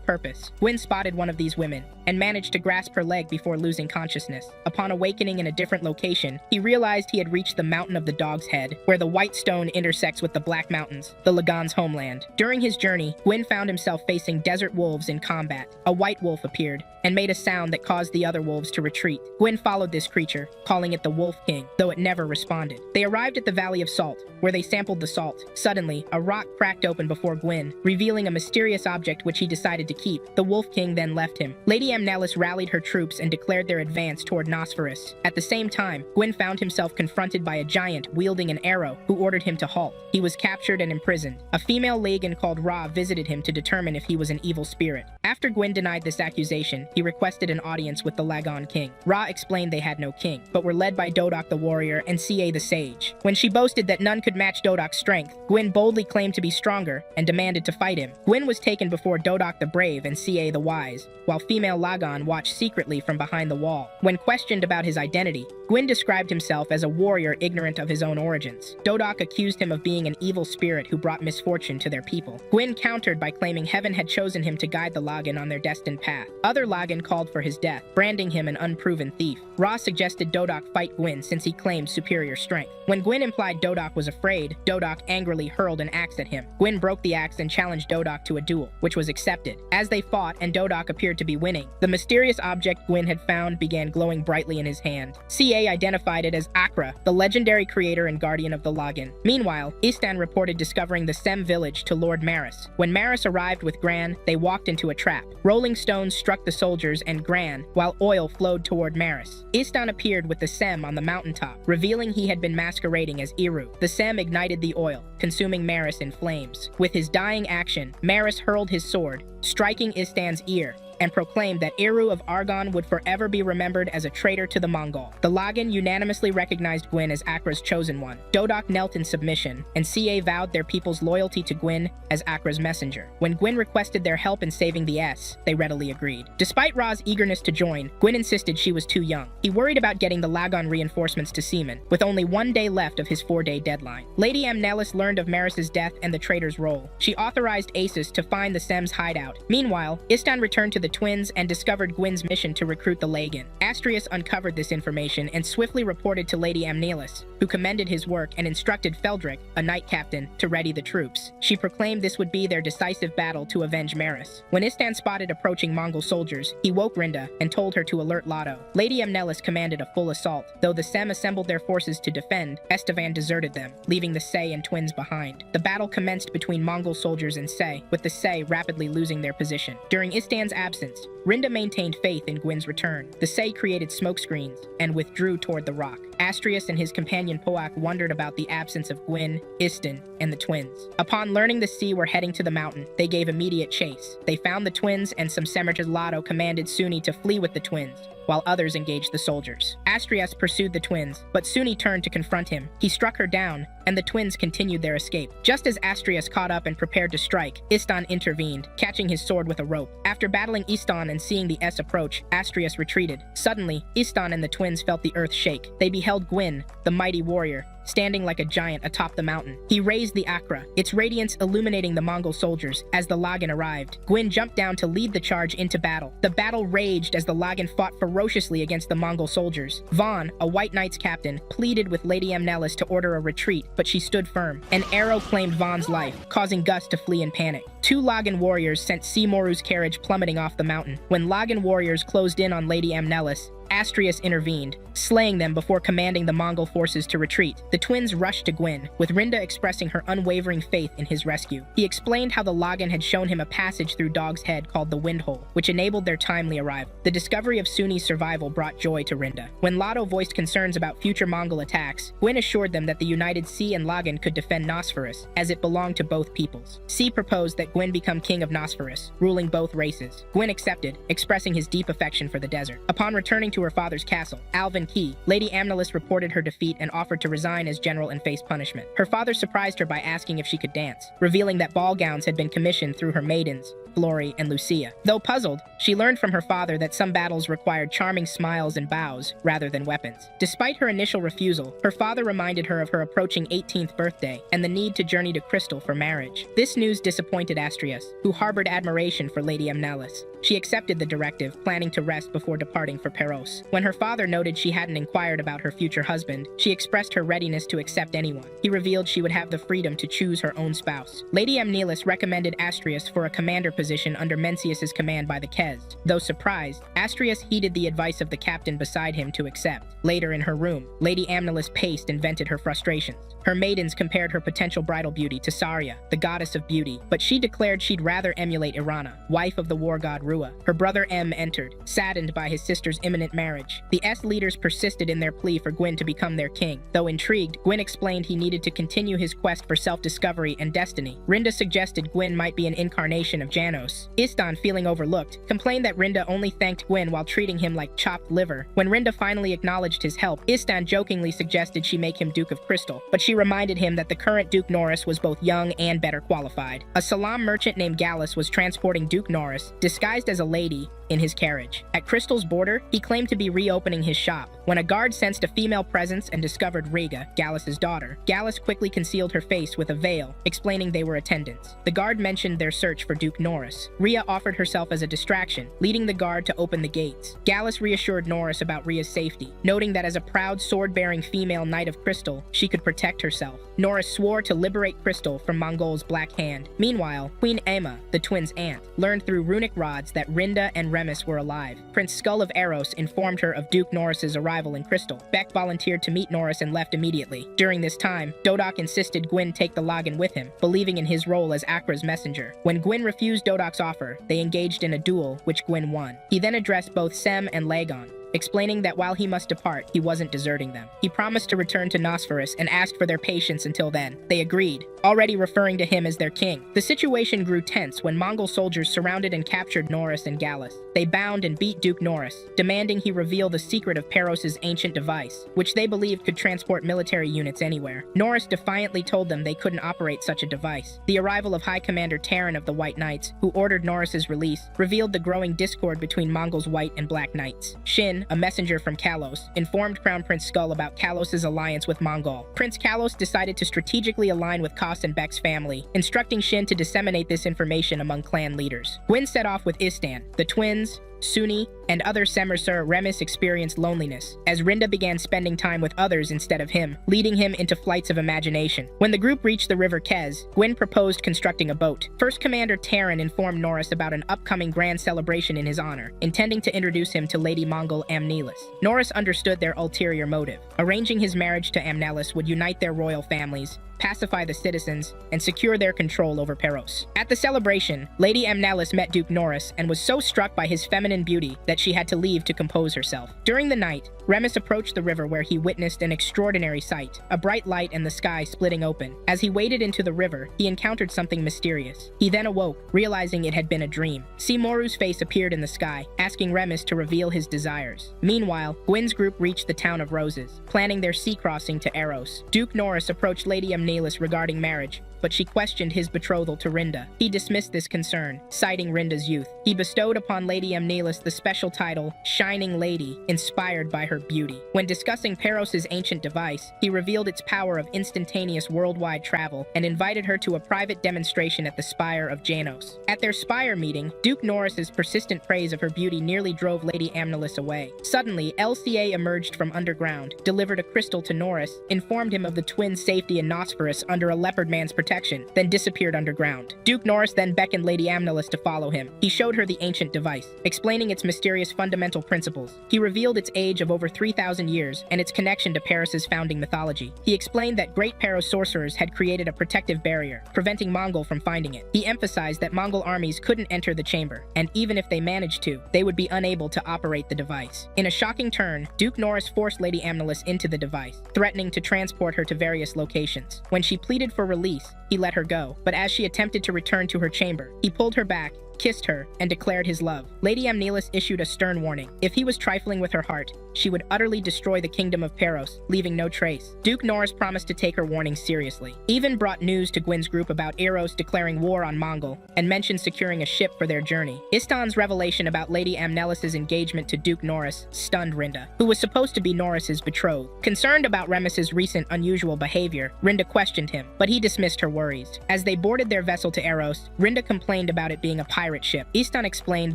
purpose. Gwyn spotted one of these women, and managed to grasp her leg before losing consciousness. Upon awakening in a different location, he realized he had reached the Mountain of the Dog's Head, where the White Stone intersects with the Black Mountains, the Lagan's homeland. During his journey, Gwyn found himself facing desert wolves in combat. A white wolf appeared, and made a sound that caused the other wolves to retreat. Gwyn followed this creature, calling it the Wolf King, though it never responded. They arrived at the Valley of Salt, where they sampled the salt. Suddenly, a rock cracked open before Gwyn, revealing a mysterious object which he decided to keep. The Wolf King then left him. Lady Amnelis rallied her troops and declared their advance toward Nosferus. At the same time, Gwyn found himself confronted by a giant wielding an arrow who ordered him to halt. He was captured and imprisoned. A female Lagan called Ra visited him to determine if he was an evil spirit. After Gwyn denied this accusation, he requested an audience with the Lagan king. Ra explained they had no king, but were led by Dodok the warrior and Ca the sage. When she boasted that none could match Dodok's strength, Gwyn boldly claimed to be stronger and demanded to fight him. Gwyn was taken before Dodok the brave and Ca the wise, while female Lagan watched secretly from behind the wall. When questioned about his identity, Gwyn described himself as a warrior ignorant of his own origins. Dodok accused him of being an evil spirit who brought misfortune to their people. Gwyn countered by claiming heaven had chosen him to guide the Lagan on their destined path. Other Lagan called for his death, branding him an unproven thief. Ra suggested Dodok fight Gwyn since he claimed superior strength. When Gwyn implied Dodok was afraid, Dodok angrily hurled an axe at him. Gwyn broke the axe and challenged Dodok to a duel, which was accepted. As they fought and Dodok appeared to be winning, the mysterious object Gwyn had found began glowing brightly in his hand. Ca identified it as Akra, the legendary creator and guardian of the Lagan. Meanwhile, Istan reported discovering the Sem village to Lord Maris. When Maris arrived with Gran, they walked into a trap. Rolling stones struck the soldiers and Gran, while oil flowed toward Maris. Istan appeared with the Sem on the mountaintop, revealing he had been masquerading as Iru. The Sem ignited the oil, consuming Maris in flames. With his dying action, Maris hurled his sword, striking Istan's ear, and proclaimed that Iru of Argon would forever be remembered as a traitor to the Mongol. The Lagan unanimously recognized Gwyn as Akra's chosen one. Dodok knelt in submission, and Ca vowed their people's loyalty to Gwyn as Akra's messenger. When Gwyn requested their help in saving the S, they readily agreed. Despite Ra's eagerness to join, Gwyn insisted she was too young. He worried about getting the Lagan reinforcements to Seaman, with only 1 day left of his 4-day deadline. Lady Amnelis learned of Maris's death and the traitor's role. She authorized Asus to find the Sem's hideout. Meanwhile, Istan returned to the twins and discovered Gwyn's mission to recruit the Lagan. Astrius uncovered this information and swiftly reported to Lady Amnelis, who commended his work and instructed Feldrick, a knight captain, to ready the troops. She proclaimed this would be their decisive battle to avenge Maris. When Istan spotted approaching Mongol soldiers, he woke Rinda and told her to alert Lotto. Lady Amnelis commanded a full assault. Though the Sem assembled their forces to defend, Estevan deserted them, leaving the Sei and twins behind. The battle commenced between Mongol soldiers and Sei, with the Sei rapidly losing their position. During Istan's absence, Rinda maintained faith in Gwyn's return. The Sei created smokescreens and withdrew toward the rock. Astrius and his companion Poak wondered about the absence of Gwyn, Istan, and the twins. Upon learning the sea were heading to the mountain, they gave immediate chase. They found the twins, and some Semerjalato commanded Suni to flee with the twins, while others engaged the soldiers. Astrius pursued the twins, but Suni turned to confront him. He struck her down, and the twins continued their escape. Just as Astrius caught up and prepared to strike, Istan intervened, catching his sword with a rope. After battling Istan and seeing the S approach, Astrius retreated. Suddenly, Istan and the twins felt the earth shake. They beheld Gwyn, the mighty warrior, standing like a giant atop the mountain. He raised the Akra, its radiance illuminating the Mongol soldiers. As the Lagan arrived, Gwyn jumped down to lead the charge into battle. The battle raged as the Lagan fought ferociously against the Mongol soldiers. Vaughn, a White Knight's captain, pleaded with Lady Nameless to order a retreat, but she stood firm. An arrow claimed Vaughn's life, causing Gus to flee in panic. Two Lagan warriors sent Simoru's carriage plummeting off the mountain. When Lagan warriors closed in on Lady Nameless, Astrius intervened, slaying them before commanding the Mongol forces to retreat. The twins rushed to Gwyn, with Rinda expressing her unwavering faith in his rescue. He explained how the Lagan had shown him a passage through Dog's Head called the Wind Hole, which enabled their timely arrival. The discovery of Suni's survival brought joy to Rinda. When Lado voiced concerns about future Mongol attacks, Gwyn assured them that the united Sea and Lagan could defend Nosferus, as it belonged to both peoples. Sea proposed that Gwyn become king of Nosferus, ruling both races. Gwyn accepted, expressing his deep affection for the desert. Upon returning to her father's castle, Alvin Key, Lady Nameless reported her defeat and offered to resign as general and face punishment. Her father surprised her by asking if she could dance, revealing that ball gowns had been commissioned through her maidens, Flory and Lucia. Though puzzled, she learned from her father that some battles required charming smiles and bows rather than weapons. Despite her initial refusal, her father reminded her of her approaching 18th birthday and the need to journey to Crystal for marriage. This news disappointed Astrius, who harbored admiration for Lady Nameless. She accepted the directive, planning to rest before departing for Peros. When her father noted she hadn't inquired about her future husband, she expressed her readiness to accept anyone. He revealed she would have the freedom to choose her own spouse. Lady Nameless recommended Astrius for a commander position under Mencius's command by the Kes. Though surprised, Astrius heeded the advice of the captain beside him to accept. Later in her room, Lady Nameless paced and vented her frustrations. Her maidens compared her potential bridal beauty to Saria, the goddess of beauty, but she declared she'd rather emulate Irana, wife of the war god Rua. Her brother M entered, saddened by his sister's imminent marriage. The S leaders persisted in their plea for Gwyn to become their king. Though intrigued, Gwyn explained he needed to continue his quest for self-discovery and destiny. Rinda suggested Gwyn might be an incarnation of Janos. Istan, feeling overlooked, complained that Rinda only thanked Gwyn while treating him like chopped liver. When Rinda finally acknowledged his help, Istan jokingly suggested she make him Duke of Crystal, but she reminded him that the current Duke Norris was both young and better qualified. A Salam merchant named Gallus was transporting Duke Norris, disguised as a lady, in his carriage. At Crystal's border, he claimed to be reopening his shop. When a guard sensed a female presence and discovered Rhaegar, Gallus's daughter, Gallus quickly concealed her face with a veil, explaining they were attendants. The guard mentioned their search for Duke Norris. Rhea offered herself as a distraction, leading the guard to open the gates. Gallus reassured Norris about Rhea's safety, noting that as a proud sword-bearing female knight of Crystal, she could protect herself. Norris swore to liberate Crystal from Mongol's Black Hand. Meanwhile, Queen Aema, the twins' aunt, learned through runic rods that Rinda and Remus were alive. Prince Skull of Eros informed her of Duke Norris's arrival in Crystal. Beck volunteered to meet Norris and left immediately. During this time, Dodok insisted Gwyn take the Lagan with him, believing in his role as Akra's messenger. When Gwyn refused Dodok's offer, they engaged in a duel, which Gwyn won. He then addressed both Sem and Lagon, explaining that while he must depart, he wasn't deserting them. He promised to return to Nosferus and asked for their patience until then. They agreed, already referring to him as their king. The situation grew tense when Mongol soldiers surrounded and captured Norris and Gallus. They bound and beat Duke Norris, demanding he reveal the secret of Peros's ancient device, which they believed could transport military units anywhere. Norris defiantly told them they couldn't operate such a device. The arrival of High Commander Terran of the White Knights, who ordered Norris's release, revealed the growing discord between Mongols' White and Black Knights. Shin, a messenger from Kalos, informed Crown Prince Skull about Kalos's alliance with Mongol. Prince Kalos decided to strategically align with Kos and Beck's family, instructing Shin to disseminate this information among clan leaders. Gwyn set off with Istan. The twins, Suni, and other Semersur Remus experienced loneliness, as Rinda began spending time with others instead of him, leading him into flights of imagination. When the group reached the River Kes, Gwyn proposed constructing a boat. First Commander Terran informed Norris about an upcoming grand celebration in his honor, intending to introduce him to Lady Mongol Amnelis. Norris understood their ulterior motive. Arranging his marriage to Amnelis would unite their royal families, pacify the citizens, and secure their control over Peros. At the celebration, Lady Nameless met Duke Norris and was so struck by his feminine beauty that she had to leave to compose herself. During the night, Remus approached the river where he witnessed an extraordinary sight, a bright light and the sky splitting open. As he waded into the river, he encountered something mysterious. He then awoke, realizing it had been a dream. Simoru's face appeared in the sky, asking Remus to reveal his desires. Meanwhile, Gwyn's group reached the town of Roses, planning their sea crossing to Eros. Duke Norris approached Lady Nameless regarding marriage, but she questioned his betrothal to Rinda. He dismissed this concern, citing Rinda's youth. He bestowed upon Lady Nameless the special title, Shining Lady, inspired by her beauty. When discussing Peros's ancient device, he revealed its power of instantaneous worldwide travel and invited her to a private demonstration at the Spire of Janos. At their Spire meeting, Duke Norris's persistent praise of her beauty nearly drove Lady Nameless away. Suddenly, LCA emerged from underground, delivered a crystal to Norris, informed him of the twins' safety in Nosferus under a leopard man's protection, then disappeared underground. Duke Norris then beckoned Lady Nameless to follow him. He showed her the ancient device, explaining its mysterious fundamental principles. He revealed its age of over 3,000 years and its connection to Paris's founding mythology. He explained that great Paros sorcerers had created a protective barrier, preventing Mongol from finding it. He emphasized that Mongol armies couldn't enter the chamber, and even if they managed to, they would be unable to operate the device. In a shocking turn, Duke Norris forced Lady Nameless into the device, threatening to transport her to various locations. When she pleaded for release, he let her go, but as she attempted to return to her chamber, he pulled her back, kissed her, and declared his love. Lady Nameless issued a stern warning. If he was trifling with her heart, she would utterly destroy the kingdom of Peros, leaving no trace. Duke Norris promised to take her warning seriously. Even brought news to Gwyn's group about Eros declaring war on Mongol, and mentioned securing a ship for their journey. Istan's revelation about Lady Nameless's engagement to Duke Norris stunned Rinda, who was supposed to be Norris's betrothed. Concerned about Remus's recent unusual behavior, Rinda questioned him, but he dismissed her worries. As they boarded their vessel to Eros, Rinda complained about it being a pirate ship. Istan explained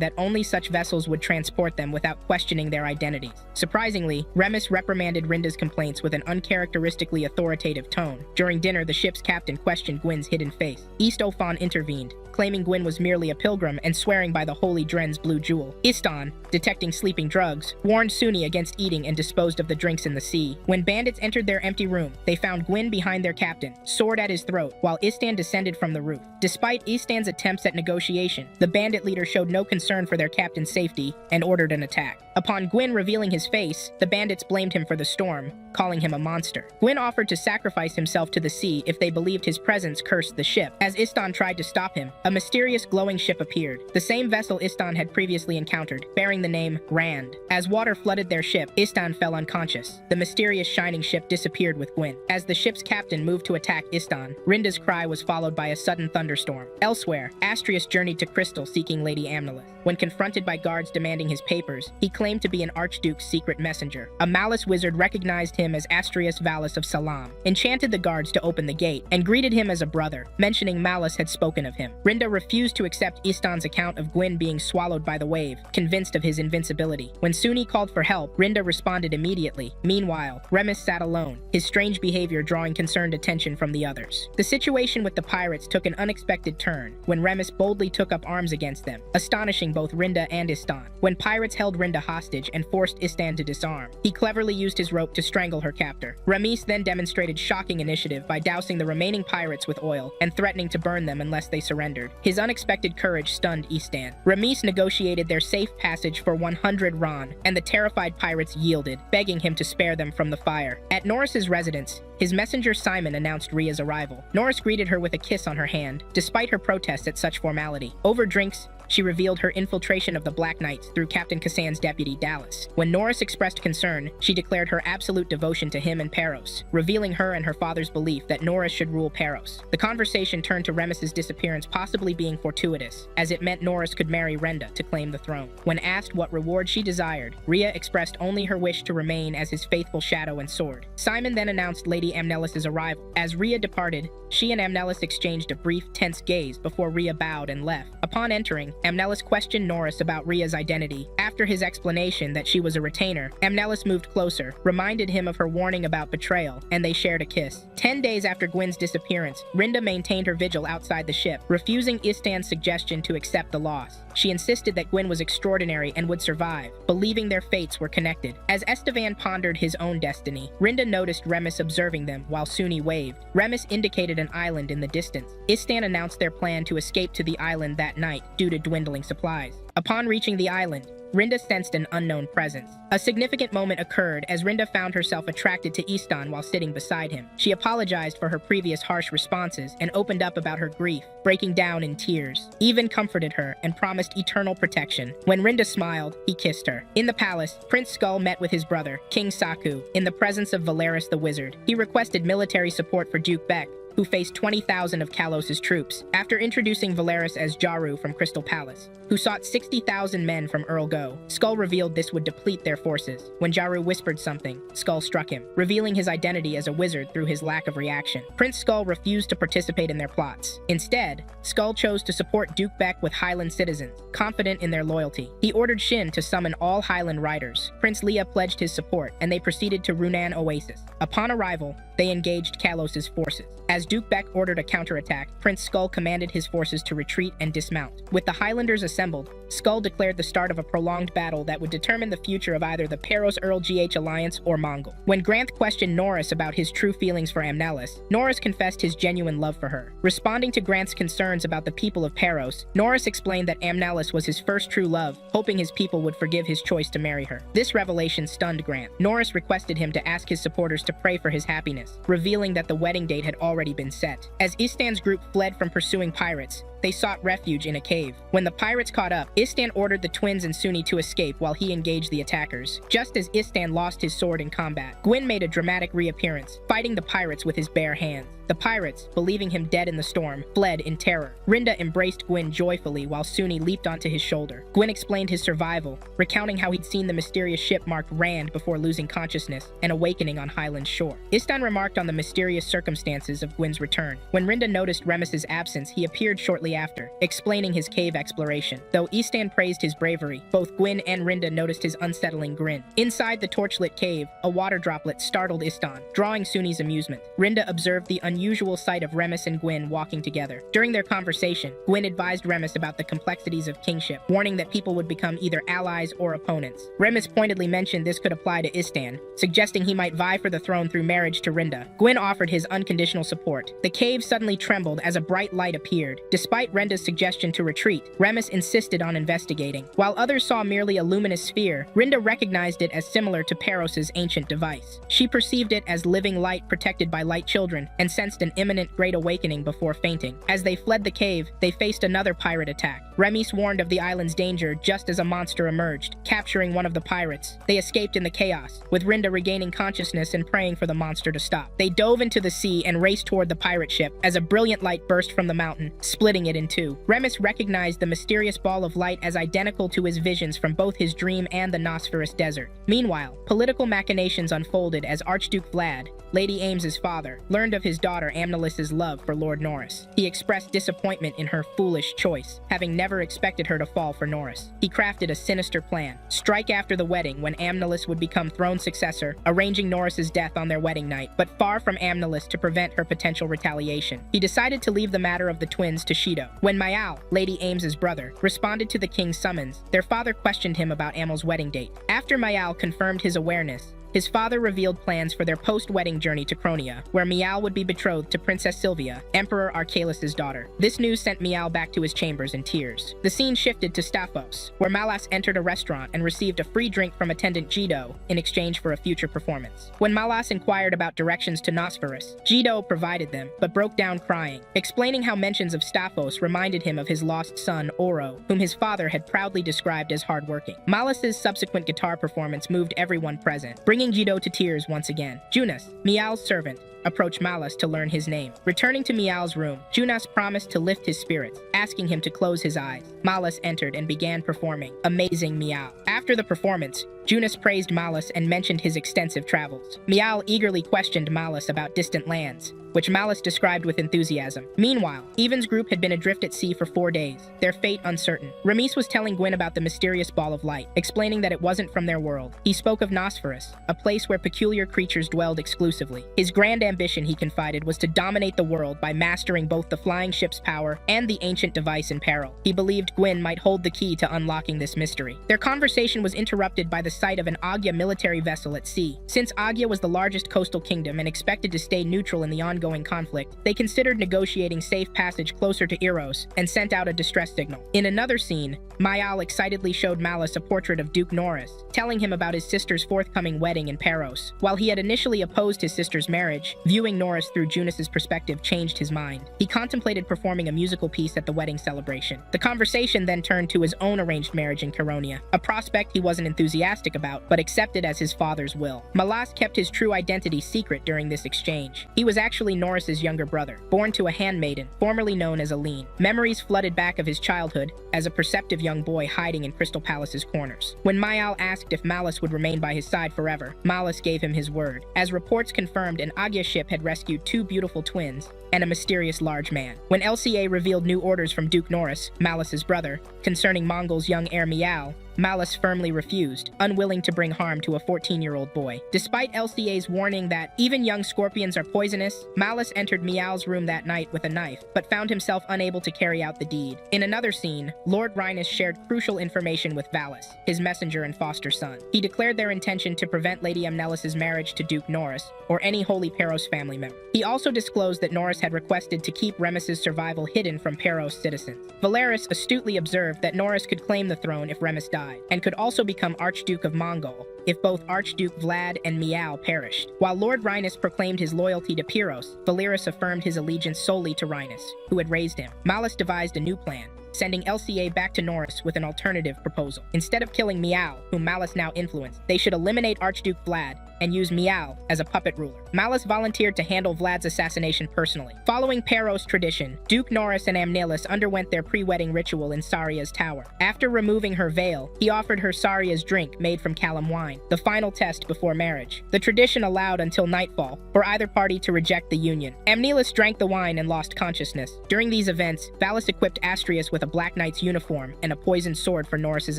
that only such vessels would transport them without questioning their identities. Surprisingly, Remus reprimanded Rinda's complaints with an uncharacteristically authoritative tone. During dinner, the ship's captain questioned Gwyn's hidden face. Istofan intervened, claiming Gwyn was merely a pilgrim and swearing by the Holy Dren's blue jewel. Istan, detecting sleeping drugs, warned Suni against eating and disposed of the drinks in the sea. When bandits entered their empty room, they found Gwyn behind their captain, sword at his throat, while Istan descended from the roof. Despite Istan's attempts at negotiation, the bandit leader showed no concern for their captain's safety and ordered an attack. Upon Gwyn revealing his face, the bandits blamed him for the storm, calling him a monster. Gwyn offered to sacrifice himself to the sea if they believed his presence cursed the ship. As Istan tried to stop him, a mysterious glowing ship appeared, the same vessel Istan had previously encountered, bearing the name Rand. As water flooded their ship, Istan fell unconscious. The mysterious shining ship disappeared with Gwyn. As the ship's captain moved to attack Istan, Rinda's cry was followed by a sudden thunderstorm. Elsewhere, Astrius journeyed to Crystal seeking Lady Nameless. When confronted by guards demanding his papers, he claimed to be an archduke's secret messenger. A malice wizard recognized him as Astrius Valus of Salam, enchanted the guards to open the gate, and greeted him as a brother, mentioning Malice had spoken of him. Rinda refused to accept Istan's account of Gwyn being swallowed by the wave, convinced of his invincibility. When Suni called for help, Rinda responded immediately. Meanwhile, Remus sat alone, his strange behavior drawing concerned attention from the others. The situation with the pirates took an unexpected turn when Remus boldly took up arms against them, astonishing both Rinda and Istan. When pirates held Rinda hostage and forced Istan to disarm, he cleverly used his rope to strangle her captor. Remus then demonstrated shocking initiative by dousing the remaining pirates with oil and threatening to burn them unless they surrendered. His unexpected courage stunned Istan. Remus negotiated their safe passage for 100 ron, and the terrified pirates yielded, begging him to spare them from the fire. At Norris's residence, his messenger Simon announced Rhea's arrival. Norris greeted her with a kiss on her hand, despite her protests at such formality. Over drinks, she revealed her infiltration of the Black Knights through Captain Kassan's deputy Dallas. When Norris expressed concern, she declared her absolute devotion to him and Peros, revealing her and her father's belief that Norris should rule Peros. The conversation turned to Remus's disappearance possibly being fortuitous, as it meant Norris could marry Renda to claim the throne. When asked what reward she desired, Rhea expressed only her wish to remain as his faithful shadow and sword. Simon then announced Lady Nameless's arrival. As Rhea departed, she and Nameless exchanged a brief, tense gaze before Rhea bowed and left. Upon entering, Nameless questioned Norris about Rhea's identity. After his explanation that she was a retainer, Nameless moved closer, reminded him of her warning about betrayal, and they shared a kiss. 10 days after Gwyn's disappearance, Rinda maintained her vigil outside the ship, refusing Istan's suggestion to accept the loss. She insisted that Gwyn was extraordinary and would survive, believing their fates were connected. As Estevan pondered his own destiny, Rinda noticed Remus observing them while Suni waved. Remus indicated an island in the distance. Istan announced their plan to escape to the island that night due to dwindling supplies. Upon reaching the island, Rinda sensed an unknown presence. A significant moment occurred as Rinda found herself attracted to Istan while sitting beside him. She apologized for her previous harsh responses and opened up about her grief, breaking down in tears. Even comforted her and promised eternal protection. When Rinda smiled, he kissed her. In the palace, Prince Skull met with his brother, King Saku, in the presence of Valeris the Wizard. He requested military support for Duke Beck, who faced 20,000 of Kalos's troops, after introducing Valeris as Jaru from Crystal Palace, who sought 60,000 men from Earl Go. Skull revealed this would deplete their forces. When Jaru whispered something, Skull struck him, revealing his identity as a wizard through his lack of reaction. Prince Skull refused to participate in their plots. Instead, Skull chose to support Duke Beck with Highland citizens, confident in their loyalty. He ordered Shin to summon all Highland riders. Prince Leah pledged his support, and they proceeded to Runan Oasis. Upon arrival, they engaged Kalos's forces. As Duke Beck ordered a counterattack, Prince Skull commanded his forces to retreat and dismount. With the Highlanders assembled, Skull declared the start of a prolonged battle that would determine the future of either the Paros-Earl-GH alliance or Mongol. When Granth questioned Norris about his true feelings for Amnelis, Norris confessed his genuine love for her. Responding to Granth's concerns about the people of Paros, Norris explained that Amnelis was his first true love, hoping his people would forgive his choice to marry her. This revelation stunned Granth. Norris requested him to ask his supporters to pray for his happiness, revealing that the wedding date had already been set. As Istan's group fled from pursuing pirates, they sought refuge in a cave. When the pirates caught up, Istan ordered the twins and Suni to escape while he engaged the attackers. Just as Istan lost his sword in combat, Gwyn made a dramatic reappearance, fighting the pirates with his bare hands. The pirates, believing him dead in the storm, fled in terror. Rinda embraced Gwyn joyfully while Suni leaped onto his shoulder. Gwyn explained his survival, recounting how he'd seen the mysterious ship marked Rand before losing consciousness and awakening on Highland's shore. Istan remarked on the mysterious circumstances of Gwyn's return. When Rinda noticed Remus's absence, he appeared shortly after, explaining his cave exploration. Though Istan praised his bravery, both Gwyn and Rinda noticed his unsettling grin. Inside the torchlit cave, a water droplet startled Istan, drawing Suni's amusement. Rinda observed the unusual sight of Remus and Gwyn walking together. During their conversation, Gwyn advised Remus about the complexities of kingship, warning that people would become either allies or opponents. Remus pointedly mentioned this could apply to Istan, suggesting he might vie for the throne through marriage to Rinda. Gwyn offered his unconditional support. The cave suddenly trembled as a bright light appeared. Despite Renda's suggestion to retreat, Remus insisted on investigating. While others saw merely a luminous sphere, Rinda recognized it as similar to Paros's ancient device. She perceived it as living light protected by light children, and sensed an imminent great awakening before fainting. As they fled the cave, they faced another pirate attack. Remus warned of the island's danger just as a monster emerged, capturing one of the pirates. They escaped in the chaos, with Rinda regaining consciousness and praying for the monster to stop. They dove into the sea and raced toward the pirate ship as a brilliant light burst from the mountain, splitting it in two. Remus recognized the mysterious ball of light as identical to his visions from both his dream and the Nosferus desert. Meanwhile, political machinations unfolded as Archduke Vlad, Lady Ames's father, learned of his daughter Amnelis's love for Lord Norris. He expressed disappointment in her foolish choice, having never expected her to fall for Norris. He crafted a sinister plan: strike after the wedding when Amnelis would become throne successor, arranging Norris's death on their wedding night, but far from Amnelis to prevent her potential retaliation. He decided to leave the matter of the twins to Shido. When Mayal, Lady Ames's brother, responded to the king's summons, their father questioned him about Amel's wedding date. After Mayal confirmed his awareness, his father revealed plans for their post-wedding journey to Cronia, where Miao would be betrothed to Princess Sylvia, Emperor Archelaus' daughter. This news sent Miao back to his chambers in tears. The scene shifted to Staphos, where Malas entered a restaurant and received a free drink from attendant Jido in exchange for a future performance. When Malas inquired about directions to Nosferus, Jido provided them, but broke down crying, explaining how mentions of Staphos reminded him of his lost son, Oro, whom his father had proudly described as hardworking. Malas's subsequent guitar performance moved everyone present, bringing Jido to tears once again. Junas, Miao's servant, approached Malas to learn his name. Returning to Miao's room, Junas promised to lift his spirits, asking him to close his eyes. Malas entered and began performing, amazing Miao. After the performance, Junas praised Malas and mentioned his extensive travels. Miao eagerly questioned Malas about distant lands, which Malice described with enthusiasm. Meanwhile, Evan's group had been adrift at sea for 4 days, their fate uncertain. Ramis was telling Gwen about the mysterious ball of light, explaining that it wasn't from their world. He spoke of Nosferus, a place where peculiar creatures dwelled exclusively. His grand ambition, he confided, was to dominate the world by mastering both the flying ship's power and the ancient device in peril. He believed Gwen might hold the key to unlocking this mystery. Their conversation was interrupted by the sight of an Agya military vessel at sea. Since Agya was the largest coastal kingdom and expected to stay neutral in the ongoing conflict, they considered negotiating safe passage closer to Eros and sent out a distress signal. In another scene, Mayal excitedly showed Malice a portrait of Duke Norris, telling him about his sister's forthcoming wedding in Paros. While he had initially opposed his sister's marriage, viewing Norris through Junus's perspective changed his mind. He contemplated performing a musical piece at the wedding celebration. The conversation then turned to his own arranged marriage in Caronia, a prospect he wasn't enthusiastic about, but accepted as his father's will. Malas kept his true identity secret during this exchange. He was actually Norris's younger brother, born to a handmaiden, formerly known as Aline. Memories flooded back of his childhood as a perceptive young boy hiding in Crystal Palace's corners. When Mayal asked if Malice would remain by his side forever, Malice gave him his word. As reports confirmed, an Agya ship had rescued 2 beautiful twins and a mysterious large man. When LCA revealed new orders from Duke Norris, Malice's brother, concerning Mongol's young heir Miao, Malice firmly refused, unwilling to bring harm to a 14-year-old boy. Despite LCA's warning that even young scorpions are poisonous, Malice entered Miao's room that night with a knife, but found himself unable to carry out the deed. In another scene, Lord Rhinus shared crucial information with Valus, his messenger and foster son. He declared their intention to prevent Lady Amnelis's marriage to Duke Norris, or any Holy Peros family member. He also disclosed that Norris had requested to keep Remus's survival hidden from Peros citizens. Valeris astutely observed that Norris could claim the throne if Remus died, and could also become Archduke of Mongol if both Archduke Vlad and Miao perished. While Lord Rhinus proclaimed his loyalty to Peros, Valeris affirmed his allegiance solely to Rhinus, who had raised him. Malice devised a new plan, sending LCA back to Norris with an alternative proposal. Instead of killing Miao, whom Malice now influenced, they should eliminate Archduke Vlad and use Miao as a puppet ruler. Malice volunteered to handle Vlad's assassination personally. Following Peros tradition, Duke Norris and Amnelis underwent their pre-wedding ritual in Saria's tower. After removing her veil, he offered her Saria's drink made from Kalam wine, the final test before marriage. The tradition allowed until nightfall for either party to reject the union. Amnelis drank the wine and lost consciousness. During these events, Valus equipped Astrius with a Black Knight's uniform and a poisoned sword for Norris's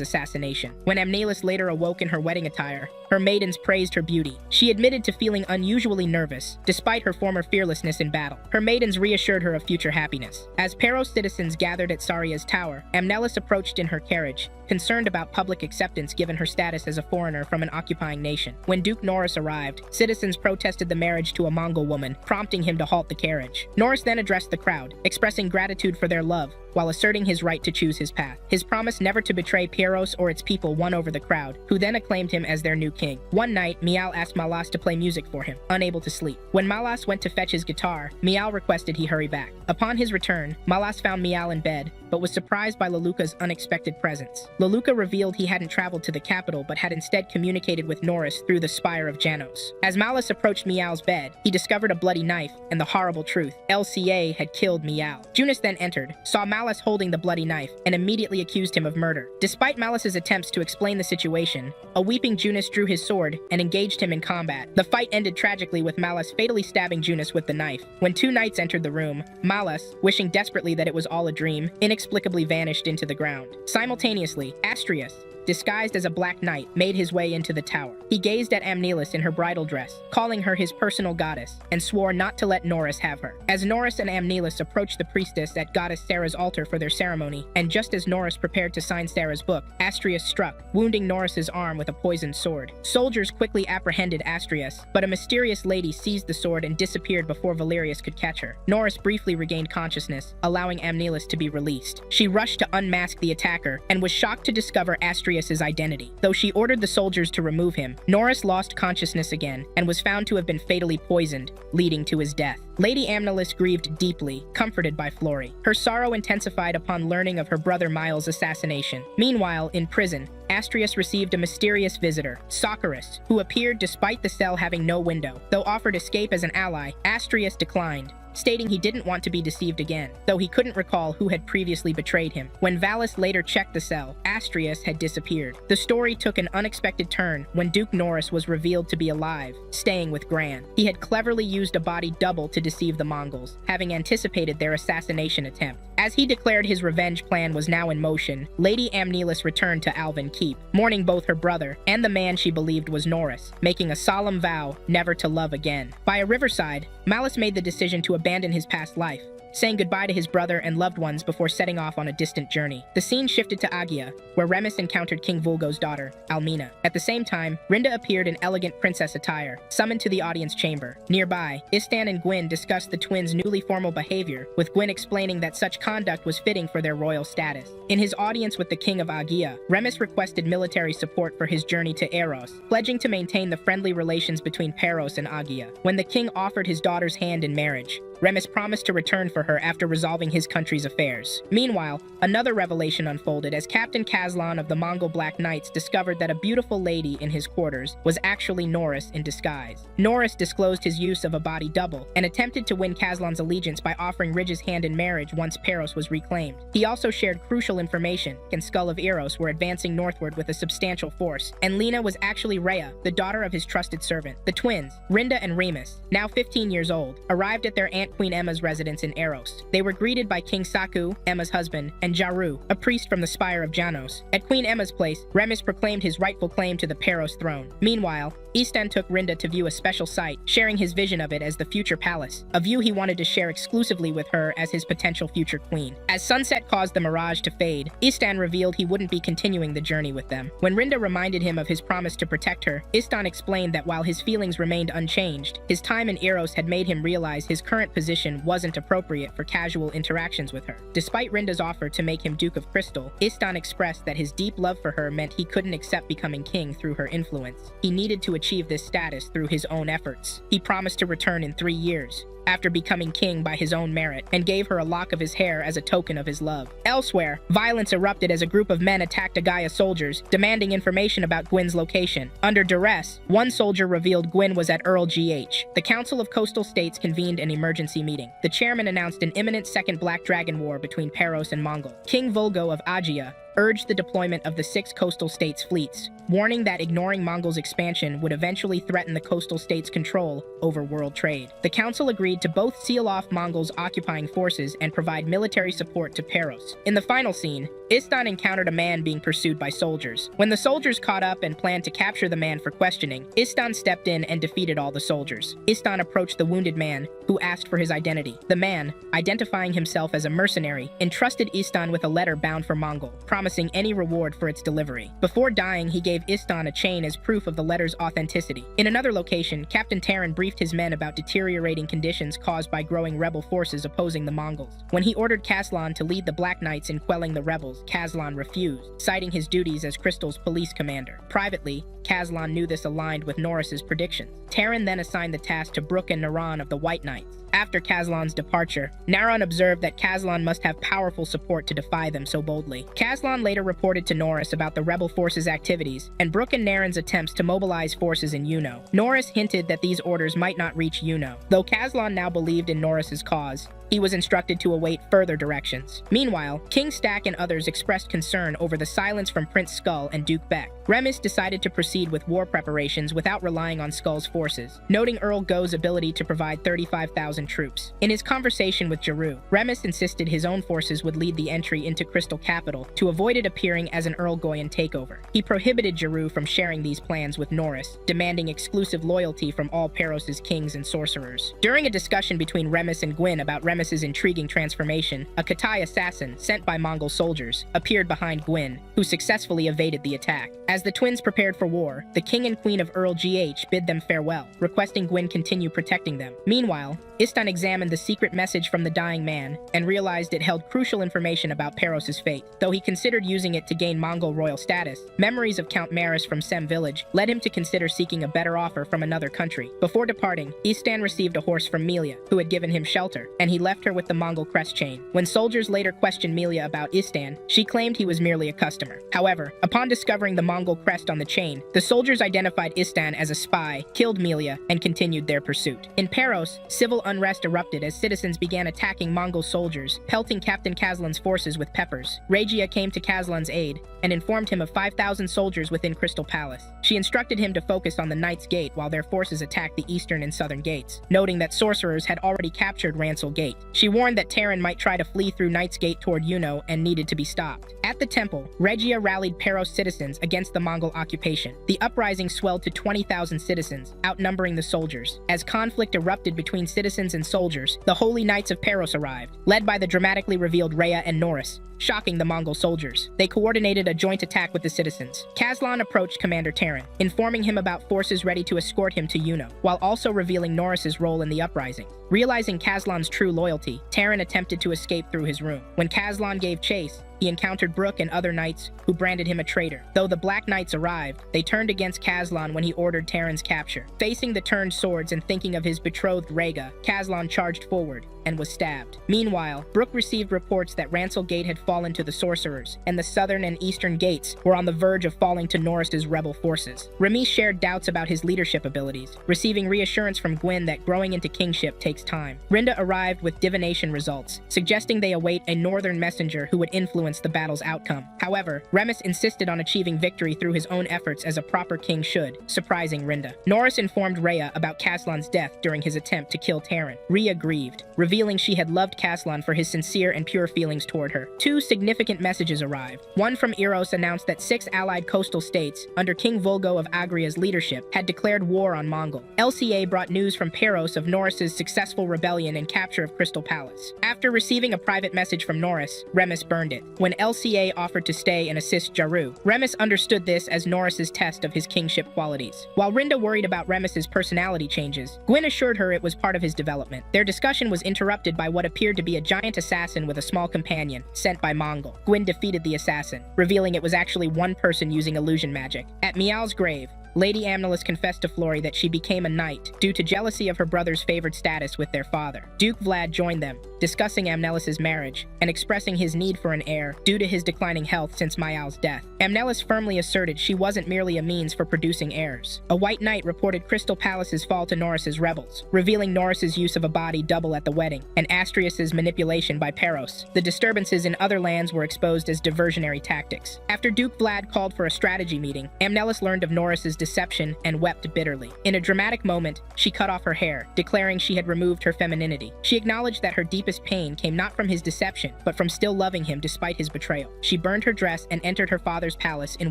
assassination. When Amnelis later awoke in her wedding attire, her maidens praised her beauty. She admitted to feeling unusually nervous, despite her former fearlessness in battle. Her maidens reassured her of future happiness. As Peros citizens gathered at Saria's tower, Amnelis approached in her carriage, concerned about public acceptance given her status as a foreigner from an occupying nation. When Duke Norris arrived, citizens protested the marriage to a Mongol woman, prompting him to halt the carriage. Norris then addressed the crowd, expressing gratitude for their love, while asserting his right to choose his path. His promise never to betray Peros or its people won over the crowd, who then acclaimed him as their new king. One night, Miao asked Malas to play music for him, unable to sleep. When Malas went to fetch his guitar, Miao requested he hurry back. Upon his return, Malas found Miao in bed, but was surprised by Leluca's unexpected presence. Leluca revealed he hadn't traveled to the capital, but had instead communicated with Norris through the spire of Janos. As Malas approached Miao's bed, he discovered a bloody knife and the horrible truth: LCA had killed Miao. Junus then entered, saw Malas holding the bloody knife, and immediately accused him of murder. Despite Malas's attempts to explain the situation, a weeping Junus drew his sword and engaged him in combat. The fight ended tragically with Malas fatally stabbing Junus with the knife. When 2 knights entered the room, Malas, wishing desperately that it was all a dream, inexplicably vanished into the ground. Simultaneously, Astrius, disguised as a Black Knight, made his way into the tower. He gazed at Amnelis in her bridal dress, calling her his personal goddess, and swore not to let Norris have her. As Norris and Amnelis approached the priestess at Goddess Sarah's altar for their ceremony, and just as Norris prepared to sign Sarah's book, Astrius struck, wounding Norris's arm with a poisoned sword. Soldiers quickly apprehended Astrius, but a mysterious lady seized the sword and disappeared before Valerius could catch her. Norris briefly regained consciousness, allowing Amnelis to be released. She rushed to unmask the attacker, and was shocked to discover Astrius' identity. Though she ordered the soldiers to remove him, Norris lost consciousness again and was found to have been fatally poisoned, leading to his death. Lady Amnelis grieved deeply, comforted by Flory. Her sorrow intensified upon learning of her brother Miles' assassination. Meanwhile, in prison, Astrius received a mysterious visitor, Socorus, who appeared despite the cell having no window. Though offered escape as an ally, Astrius declined, stating he didn't want to be deceived again, though he couldn't recall who had previously betrayed him. When Valis later checked the cell, Astrius had disappeared. The story took an unexpected turn when Duke Norris was revealed to be alive, staying with Gran. He had cleverly used a body double to deceive the Mongols, having anticipated their assassination attempt. As he declared his revenge plan was now in motion, Lady Amnelis returned to Alvin Keep, mourning both her brother and the man she believed was Norris, making a solemn vow never to love again. By a riverside, Malice made the decision to abandon his past life, saying goodbye to his brother and loved ones before setting off on a distant journey. The scene shifted to Agia, where Remus encountered King Vulgo's daughter, Almina. At the same time, Rinda appeared in elegant princess attire, summoned to the audience chamber. Nearby, Istan and Gwyn discussed the twins' newly formal behavior, with Gwyn explaining that such conduct was fitting for their royal status. In his audience with the king of Agia, Remus requested military support for his journey to Eros, pledging to maintain the friendly relations between Peros and Agia. When the king offered his daughter's hand in marriage, Remus promised to return for her after resolving his country's affairs. Meanwhile, another revelation unfolded as Captain Kazlan of the Mongol Black Knights discovered that a beautiful lady in his quarters was actually Norris in disguise. Norris disclosed his use of a body double and attempted to win Kazlan's allegiance by offering Ridge's hand in marriage once Peros was reclaimed. He also shared crucial information, and Skull of Eros were advancing northward with a substantial force, and Lena was actually Rhea, the daughter of his trusted servant. The twins, Rinda and Remus, now 15 years old, arrived at their aunt Queen Emma's residence in Eros. They were greeted by King Saku, Emma's husband, and Jaru, a priest from the Spire of Janos. At Queen Emma's place, Remus proclaimed his rightful claim to the Peros throne. Meanwhile, Istan took Rinda to view a special site, sharing his vision of it as the future palace, a view he wanted to share exclusively with her as his potential future queen. As sunset caused the mirage to fade, Istan revealed he wouldn't be continuing the journey with them. When Rinda reminded him of his promise to protect her, Istan explained that while his feelings remained unchanged, his time in Eros had made him realize his current position wasn't appropriate for casual interactions with her. Despite Rinda's offer to make him Duke of Crystal, Istan expressed that his deep love for her meant he couldn't accept becoming king through her influence. He needed to achieve this status through his own efforts. He promised to return in 3 years, after becoming king by his own merit, and gave her a lock of his hair as a token of his love. Elsewhere, violence erupted as a group of men attacked Agaya soldiers, demanding information about Gwyn's location. Under duress, one soldier revealed Gwyn was at Earl GH. The Council of Coastal States convened an emergency meeting. The chairman announced an imminent second Black Dragon War between Peros and Mongol. King Vulgo of Agia urged the deployment of the 6 coastal states' fleets, warning that ignoring Mongols' expansion would eventually threaten the coastal states' control over world trade. The council agreed to both seal off Mongols' occupying forces and provide military support to Peros. In the final scene, Istan encountered a man being pursued by soldiers. When the soldiers caught up and planned to capture the man for questioning, Istan stepped in and defeated all the soldiers. Istan approached the wounded man, who asked for his identity. The man, identifying himself as a mercenary, entrusted Istan with a letter bound for Mongol, promising any reward for its delivery. Before dying, he gave Istan a chain as proof of the letter's authenticity. In another location, Captain Terran briefed his men about deteriorating conditions caused by growing rebel forces opposing the Mongols. When he ordered Kazlan to lead the Black Knights in quelling the rebels, Kazlan refused, citing his duties as Crystal's police commander. Privately, Kazlan knew this aligned with Norris's predictions. Terran then assigned the task to Brook and Naran of the White Knights. After Kazlan's departure, Naran observed that Kazlan must have powerful support to defy them so boldly. Kazlan later reported to Norris about the rebel forces' activities and Brook and Naran's attempts to mobilize forces in Yuno. Norris hinted that these orders might not reach Yuno. Though Kazlan now believed in Norris's cause, he was instructed to await further directions. Meanwhile, King Stack and others expressed concern over the silence from Prince Skull and Duke Beck. Remus decided to proceed with war preparations without relying on Skull's forces, noting Earl Go's ability to provide 35,000 troops. In his conversation with Jaru, Remus insisted his own forces would lead the entry into Crystal Capital to avoid it appearing as an Earl Goyan takeover. He prohibited Jaru from sharing these plans with Norris, demanding exclusive loyalty from all Peros' kings and sorcerers. During a discussion between Remus and Gwyn about Remus's intriguing transformation, a Katai assassin sent by Mongol soldiers appeared behind Gwyn, who successfully evaded the attack. As the twins prepared for war, the king and queen of Earl GH bid them farewell, requesting Gwyn continue protecting them. Meanwhile, Istan examined the secret message from the dying man and realized it held crucial information about Peros' fate. Though he considered using it to gain Mongol royal status, memories of Count Maris from Sem village led him to consider seeking a better offer from another country. Before departing, Istan received a horse from Melia, who had given him shelter, and he left her with the Mongol crest chain. When soldiers later questioned Melia about Istan, she claimed he was merely a customer. However, upon discovering the Mongol crest on the chain, the soldiers identified Istan as a spy, killed Melia, and continued their pursuit. In Paros, civil unrest erupted as citizens began attacking Mongol soldiers, pelting Captain Kazlan's forces with peppers. Regia came to Kazlan's aid and informed him of 5,000 soldiers within Crystal Palace. She instructed him to focus on the Knight's Gate while their forces attacked the eastern and southern gates, noting that sorcerers had already captured Ransel Gate. She warned that Terran might try to flee through Knight's Gate toward Yuno and needed to be stopped. At the temple, Regia rallied Paros citizens against the Mongol occupation. The uprising swelled to 20,000 citizens, outnumbering the soldiers. As conflict erupted between citizens and soldiers, the Holy Knights of Paros arrived, led by the dramatically revealed Rhea and Norris, shocking the Mongol soldiers. They coordinated a joint attack with the citizens. Kazlan approached Commander Terran, informing him about forces ready to escort him to Yuno, while also revealing Norris's role in the uprising. Realizing Kazlan's true loyalty, Terran attempted to escape through his room. When Kazlan gave chase, he encountered Brook and other knights who branded him a traitor. Though the Black Knights arrived, they turned against Kazlan when he ordered Terran's capture. Facing the turned swords and thinking of his betrothed Rhaegar, Kazlan charged forward and was stabbed. Meanwhile, Brook received reports that Ransel Gate had fallen to the sorcerers, and the southern and eastern gates were on the verge of falling to Norris's rebel forces. Remy shared doubts about his leadership abilities, receiving reassurance from Gwyn that growing into kingship takes time. Rinda arrived with divination results, suggesting they await a northern messenger who would influence the battle's outcome. However, Remus insisted on achieving victory through his own efforts as a proper king should, surprising Rinda. Norris informed Rhea about Kazlan's death during his attempt to kill Terran. Rhea grieved, revealing she had loved Kazlan for his sincere and pure feelings toward her. Two significant messages arrived. One from Eros announced that 6 allied coastal states, under King Volgo of Agria's leadership, had declared war on Mongol. LCA brought news from Paros of Norris's successful rebellion and capture of Crystal Palace. After receiving a private message from Norris, Remus burned it. When LCA offered to stay and assist Jaru, Remus understood this as Norris's test of his kingship qualities. While Rinda worried about Remus's personality changes, Gwyn assured her it was part of his development. Their discussion was interrupted by what appeared to be a giant assassin with a small companion, sent by Mongol. Gwyn defeated the assassin, revealing it was actually one person using illusion magic. At Meow's grave, Lady Nameless confessed to Flory that she became a knight due to jealousy of her brother's favored status with their father. Duke Vlad joined them, discussing Amnelis's marriage and expressing his need for an heir due to his declining health since Mayal's death. Amnelis firmly asserted she wasn't merely a means for producing heirs. A white knight reported Crystal Palace's fall to Norris's rebels, revealing Norris's use of a body double at the wedding, and Astrius's manipulation by Paros. The disturbances in other lands were exposed as diversionary tactics. After Duke Vlad called for a strategy meeting, Amnelis learned of Norris's deception and wept bitterly. In a dramatic moment, she cut off her hair, declaring she had removed her femininity. She acknowledged that her deepest pain came not from his deception, but from still loving him despite his betrayal. She burned her dress and entered her father's palace in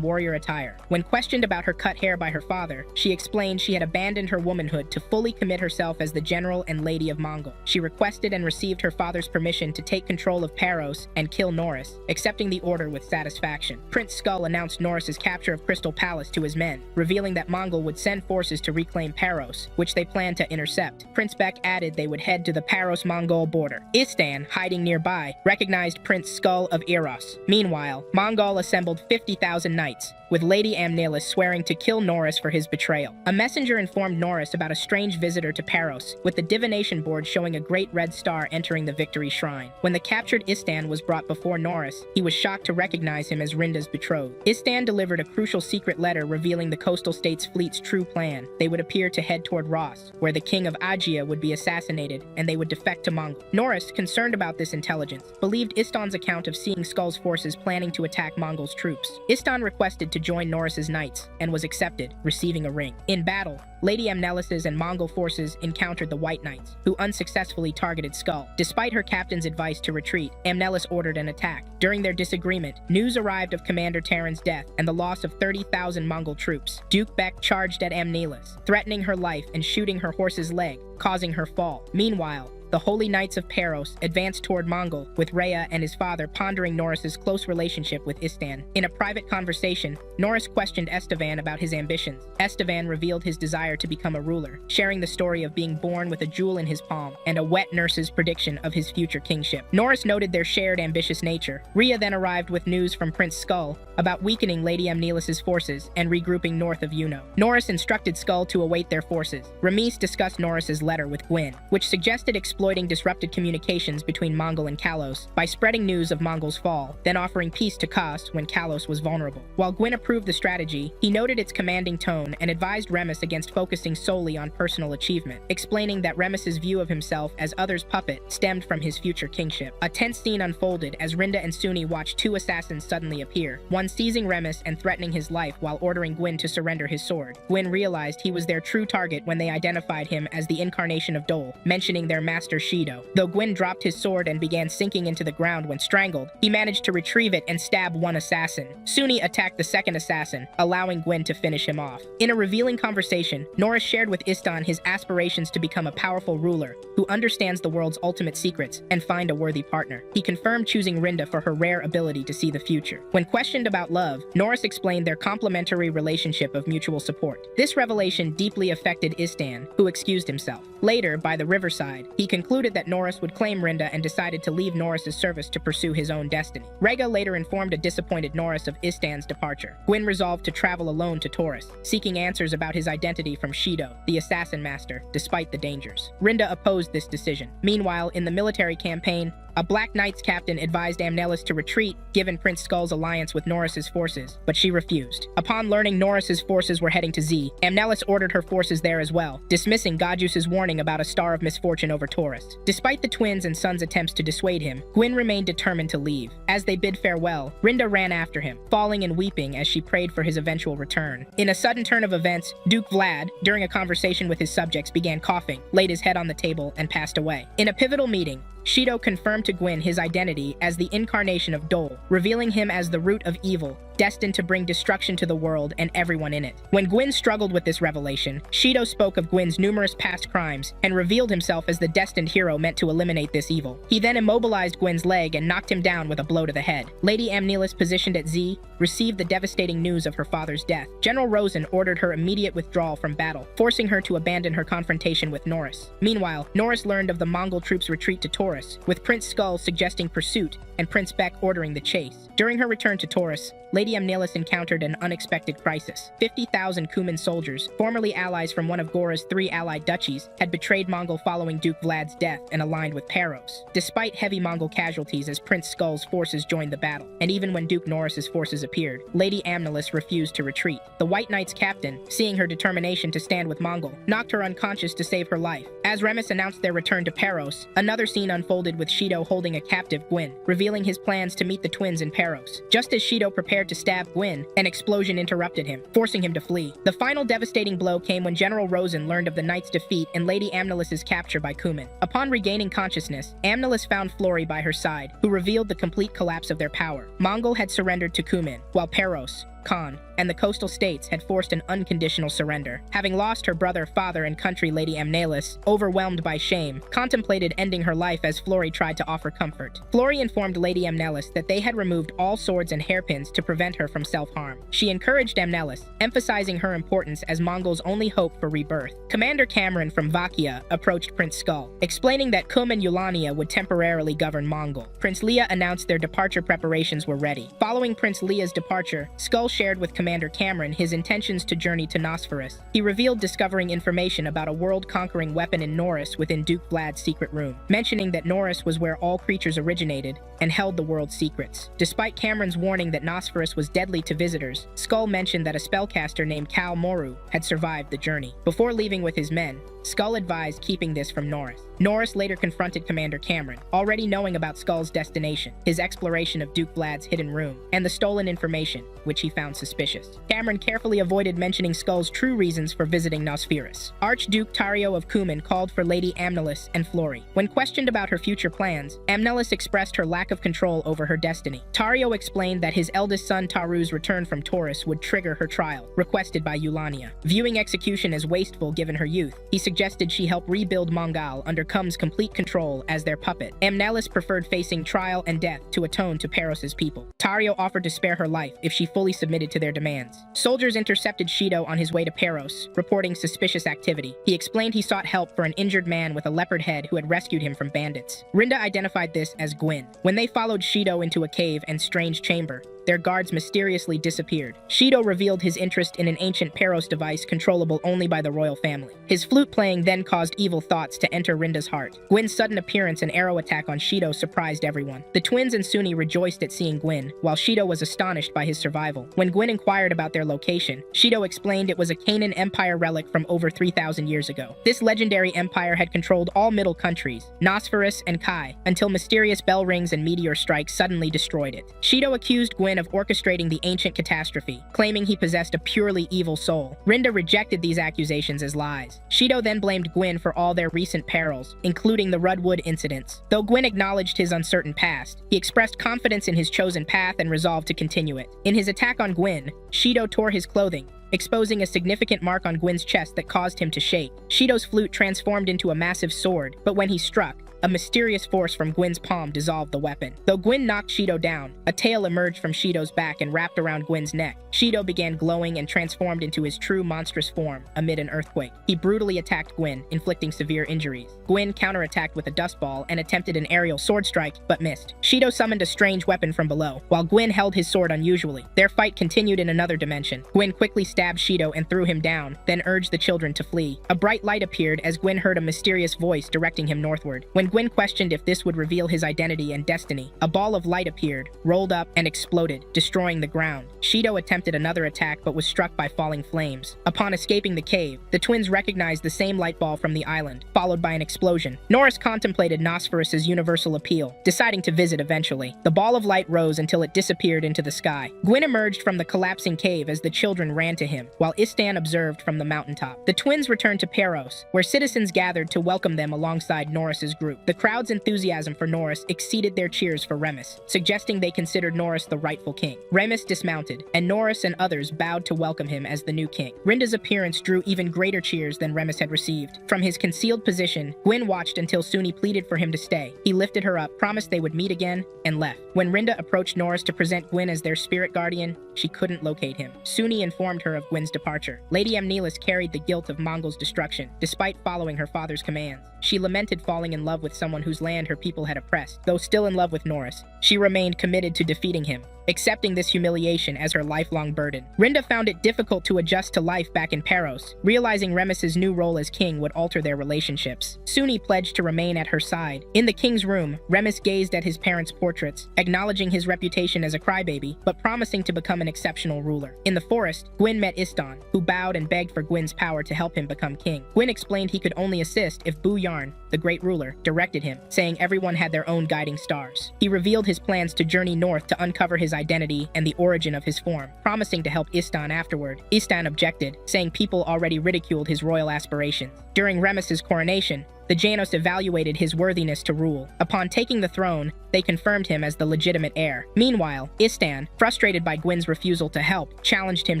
warrior attire. When questioned about her cut hair by her father, she explained she had abandoned her womanhood to fully commit herself as the general and lady of Mongol. She requested and received her father's permission to take control of Paros and kill Norris, accepting the order with satisfaction. Prince Skull announced Norris's capture of Crystal Palace to his men, revealing that Mongol would send forces to reclaim Paros, which they planned to intercept. Prince Beck added they would head to the Paros-Mongol border. Istan, hiding nearby, recognized Prince Skull of Eros. Meanwhile, Mongol assembled 50,000 knights, with Lady Amnelis swearing to kill Norris for his betrayal. A messenger informed Norris about a strange visitor to Paros, with the divination board showing a great red star entering the victory shrine. When the captured Istan was brought before Norris, he was shocked to recognize him as Rinda's betrothed. Istan delivered a crucial secret letter revealing the coastal state's fleet's true plan. They would appear to head toward Ross, where the king of Agia would be assassinated, and they would defect to Mongol. Norris, concerned about this intelligence, believed Istan's account of seeing Skull's forces planning to attack Mongol's troops. Istan requested to join Norris's knights, and was accepted, receiving a ring. In battle, Lady Amnelis's and Mongol forces encountered the White Knights, who unsuccessfully targeted Skull. Despite her captain's advice to retreat, Amnelis ordered an attack. During their disagreement, news arrived of Commander Terran's death and the loss of 30,000 Mongol troops. Duke Beck charged at Amnelis, threatening her life and shooting her horse's leg, causing her fall. Meanwhile, the Holy Knights of Paros advanced toward Mongol, with Rhea and his father pondering Norris's close relationship with Istan. In a private conversation, Norris questioned Estevan about his ambitions. Estevan revealed his desire to become a ruler, sharing the story of being born with a jewel in his palm and a wet nurse's prediction of his future kingship. Norris noted their shared ambitious nature. Rhea then arrived with news from Prince Skull about weakening Lady Amnelis's forces and regrouping north of Yuno. Norris instructed Skull to await their forces. Ramis discussed Norris's letter with Gwyn, which suggested exploiting disrupted communications between Mongol and Kalos by spreading news of Mongol's fall, then offering peace to Kos when Kalos was vulnerable. While Gwyn approved the strategy, he noted its commanding tone and advised Remus against focusing solely on personal achievement, explaining that Remus's view of himself as others' puppet stemmed from his future kingship. A tense scene unfolded as Rinda and Suni watched two assassins suddenly appear, one seizing Remus and threatening his life while ordering Gwyn to surrender his sword. Gwyn realized he was their true target when they identified him as the incarnation of Dole, mentioning their master Shido. Though Gwyn dropped his sword and began sinking into the ground when strangled, he managed to retrieve it and stab one assassin. Suni attacked the second assassin, allowing Gwyn to finish him off. In a revealing conversation, Norris shared with Istan his aspirations to become a powerful ruler who understands the world's ultimate secrets and find a worthy partner. He confirmed choosing Rinda for her rare ability to see the future. When questioned about love, Norris explained their complementary relationship of mutual support. This revelation deeply affected Istan, who excused himself. Later, by the riverside, he concluded that Norris would claim Rinda and decided to leave Norris's service to pursue his own destiny. Rega later informed a disappointed Norris of Istan's departure. Gwyn resolved to travel alone to Taurus, seeking answers about his identity from Shido, the assassin master, despite the dangers. Rinda opposed this decision. Meanwhile, in the military campaign, a Black Knights captain advised Nameless to retreat, given Prince Skull's alliance with Norris's forces, but she refused. Upon learning Norris's forces were heading to Z, Nameless ordered her forces there as well, dismissing Gajus's warning about a star of misfortune over Taurus. Despite the twins and son's attempts to dissuade him, Gwyn remained determined to leave. As they bid farewell, Rinda ran after him, falling and weeping as she prayed for his eventual return. In a sudden turn of events, Duke Vlad, during a conversation with his subjects, began coughing, laid his head on the table, and passed away. In a pivotal meeting, Shido confirmed to Gwyn his identity as the incarnation of Dole, revealing him as the root of evil, destined to bring destruction to the world and everyone in it. When Gwyn struggled with this revelation, Shido spoke of Gwyn's numerous past crimes and revealed himself as the destined hero meant to eliminate this evil. He then immobilized Gwyn's leg and knocked him down with a blow to the head. Lady Amnelis, positioned at Z, received the devastating news of her father's death. General Rosen ordered her immediate withdrawal from battle, forcing her to abandon her confrontation with Norris. Meanwhile, Norris learned of the Mongol troops' retreat to Taurus, with Prince Skull suggesting pursuit and Prince Beck ordering the chase. During her return to Taurus, Lady Amnelis encountered an unexpected crisis. 50,000 Kuman soldiers, formerly allies from one of Gora's 3 allied duchies, had betrayed Mongol following Duke Vlad's death and aligned with Paros. Despite heavy Mongol casualties as Prince Skull's forces joined the battle, and even when Duke Norris's forces appeared, Lady Amnelis refused to retreat. The White Knight's captain, seeing her determination to stand with Mongol, knocked her unconscious to save her life. As Remus announced their return to Paros, another scene unfolded with Shido holding a captive Gwyn, revealing his plans to meet the twins in Paros. Just as Shido prepared to stab Gwyn, an explosion interrupted him, forcing him to flee. The final devastating blow came when General Rosen learned of the Knight's defeat and Lady Amnelis's capture by Kuman. Upon regaining consciousness, Amnelis found Flory by her side, who revealed the complete collapse of their power. Mongol had surrendered to Kuman, while Paros, Khan, and the coastal states had forced an unconditional surrender. Having lost her brother, father, and country, Lady Amnelis, overwhelmed by shame, contemplated ending her life as Flory tried to offer comfort. Flory informed Lady Amnelis that they had removed all swords and hairpins to prevent her from self-harm. She encouraged Amnelis, emphasizing her importance as Mongol's only hope for rebirth. Commander Cameron from Vakia approached Prince Skull, explaining that Kum and Eulania would temporarily govern Mongol. Prince Leah announced their departure preparations were ready. Following Prince Leah's departure, Skull shared with Commander Cameron his intentions to journey to Nosferus. He revealed discovering information about a world-conquering weapon in Norris within Duke Vlad's secret room, mentioning that Norris was where all creatures originated and held the world's secrets. Despite Cameron's warning that Nosferus was deadly to visitors, Skull mentioned that a spellcaster named Kal Moru had survived the journey. Before leaving with his men, Skull advised keeping this from Norris. Norris later confronted Commander Cameron, already knowing about Skull's destination, his exploration of Duke Vlad's hidden room, and the stolen information, which he found suspicious. Cameron carefully avoided mentioning Skull's true reasons for visiting Nosferus. Archduke Tario of Kuman called for Lady Amnelis and Flory. When questioned about her future plans, Amnelis expressed her lack of control over her destiny. Tario explained that his eldest son Taru's return from Taurus would trigger her trial, requested by Eulania. Viewing execution as wasteful given her youth, he suggested she help rebuild Mongal under Kum's complete control as their puppet. Amnelis preferred facing trial and death to atone to Paros's people. Tario offered to spare her life if she fully submitted to their demands. Soldiers intercepted Shido on his way to Paros, reporting suspicious activity. He explained he sought help for an injured man with a leopard head who had rescued him from bandits. Rinda identified this as Gwyn. When they followed Shido into a cave and strange chamber, their guards mysteriously disappeared. Shido revealed his interest in an ancient Peros device controllable only by the royal family. His flute playing then caused evil thoughts to enter Rinda's heart. Gwyn's sudden appearance and arrow attack on Shido surprised everyone. The twins and Suni rejoiced at seeing Gwyn, while Shido was astonished by his survival. When Gwyn inquired about their location, Shido explained it was a Canaan Empire relic from over 3,000 years ago. This legendary empire had controlled all middle countries, Nosferus and Kai, until mysterious bell rings and meteor strikes suddenly destroyed it. Shido accused Gwyn of orchestrating the ancient catastrophe, claiming he possessed a purely evil soul. Rinda rejected these accusations as lies. Shido then blamed Gwyn for all their recent perils, including the Rudwood incidents. Though Gwyn acknowledged his uncertain past, he expressed confidence in his chosen path and resolved to continue it. In his attack on Gwyn, Shido tore his clothing, exposing a significant mark on Gwyn's chest that caused him to shake. Shido's flute transformed into a massive sword, but when he struck, a mysterious force from Gwyn's palm dissolved the weapon. Though Gwyn knocked Shido down, a tail emerged from Shido's back and wrapped around Gwyn's neck. Shido began glowing and transformed into his true monstrous form amid an earthquake. He brutally attacked Gwyn, inflicting severe injuries. Gwyn counterattacked with a dust ball and attempted an aerial sword strike, but missed. Shido summoned a strange weapon from below, while Gwyn held his sword unusually. Their fight continued in another dimension. Gwyn quickly stabbed Shido and threw him down, then urged the children to flee. A bright light appeared as Gwyn heard a mysterious voice directing him northward. When Gwyn questioned if this would reveal his identity and destiny, a ball of light appeared, rolled up, and exploded, destroying the ground. Shido attempted another attack but was struck by falling flames. Upon escaping the cave, the twins recognized the same light ball from the island, followed by an explosion. Norris contemplated Nosferus's universal appeal, deciding to visit eventually. The ball of light rose until it disappeared into the sky. Gwyn emerged from the collapsing cave as the children ran to him, while Istan observed from the mountaintop. The twins returned to Peros, where citizens gathered to welcome them alongside Norris's group. The crowd's enthusiasm for Norris exceeded their cheers for Remus, suggesting they considered Norris the rightful king. Remus dismounted, and Norris and others bowed to welcome him as the new king. Rinda's appearance drew even greater cheers than Remus had received. From his concealed position, Gwyn watched until Suni pleaded for him to stay. He lifted her up, promised they would meet again, and left. When Rinda approached Norris to present Gwyn as their spirit guardian, she couldn't locate him. Suni informed her of Gwyn's departure. Lady Nameless carried the guilt of Mongol's destruction, despite following her father's commands. She lamented falling in love with someone whose land her people had oppressed. Though still in love with Norris, she remained committed to defeating him, accepting this humiliation as her lifelong burden. Rinda found it difficult to adjust to life back in Peros, realizing Remus's new role as king would alter their relationships. Suni pledged to remain at her side. In the king's room, Remus gazed at his parents' portraits, acknowledging his reputation as a crybaby, but promising to become an exceptional ruler. In the forest, Gwyn met Istan, who bowed and begged for Gwyn's power to help him become king. Gwyn explained he could only assist if Bu Yarn, the great ruler, directed him, saying everyone had their own guiding stars. He revealed his plans to journey north to uncover his identity and the origin of his form, promising to help Istan afterward. Istan objected, saying people already ridiculed his royal aspirations. During Remus's coronation, the Janos evaluated his worthiness to rule. Upon taking the throne, they confirmed him as the legitimate heir. Meanwhile, Istan, frustrated by Gwyn's refusal to help, challenged him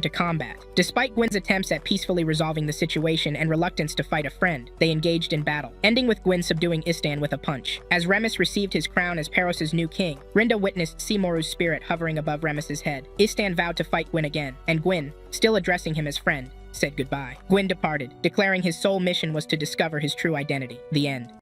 to combat. Despite Gwyn's attempts at peacefully resolving the situation and reluctance to fight a friend, they engaged in battle, ending with Gwyn subduing Istan with a punch. As Remus received his crown as Peros' new king, Rinda witnessed Simoru's spirit hovering above Remus's head. Istan vowed to fight Gwyn again, and Gwyn, still addressing him as friend, said goodbye. Gwyn departed, declaring his sole mission was to discover his true identity. The end.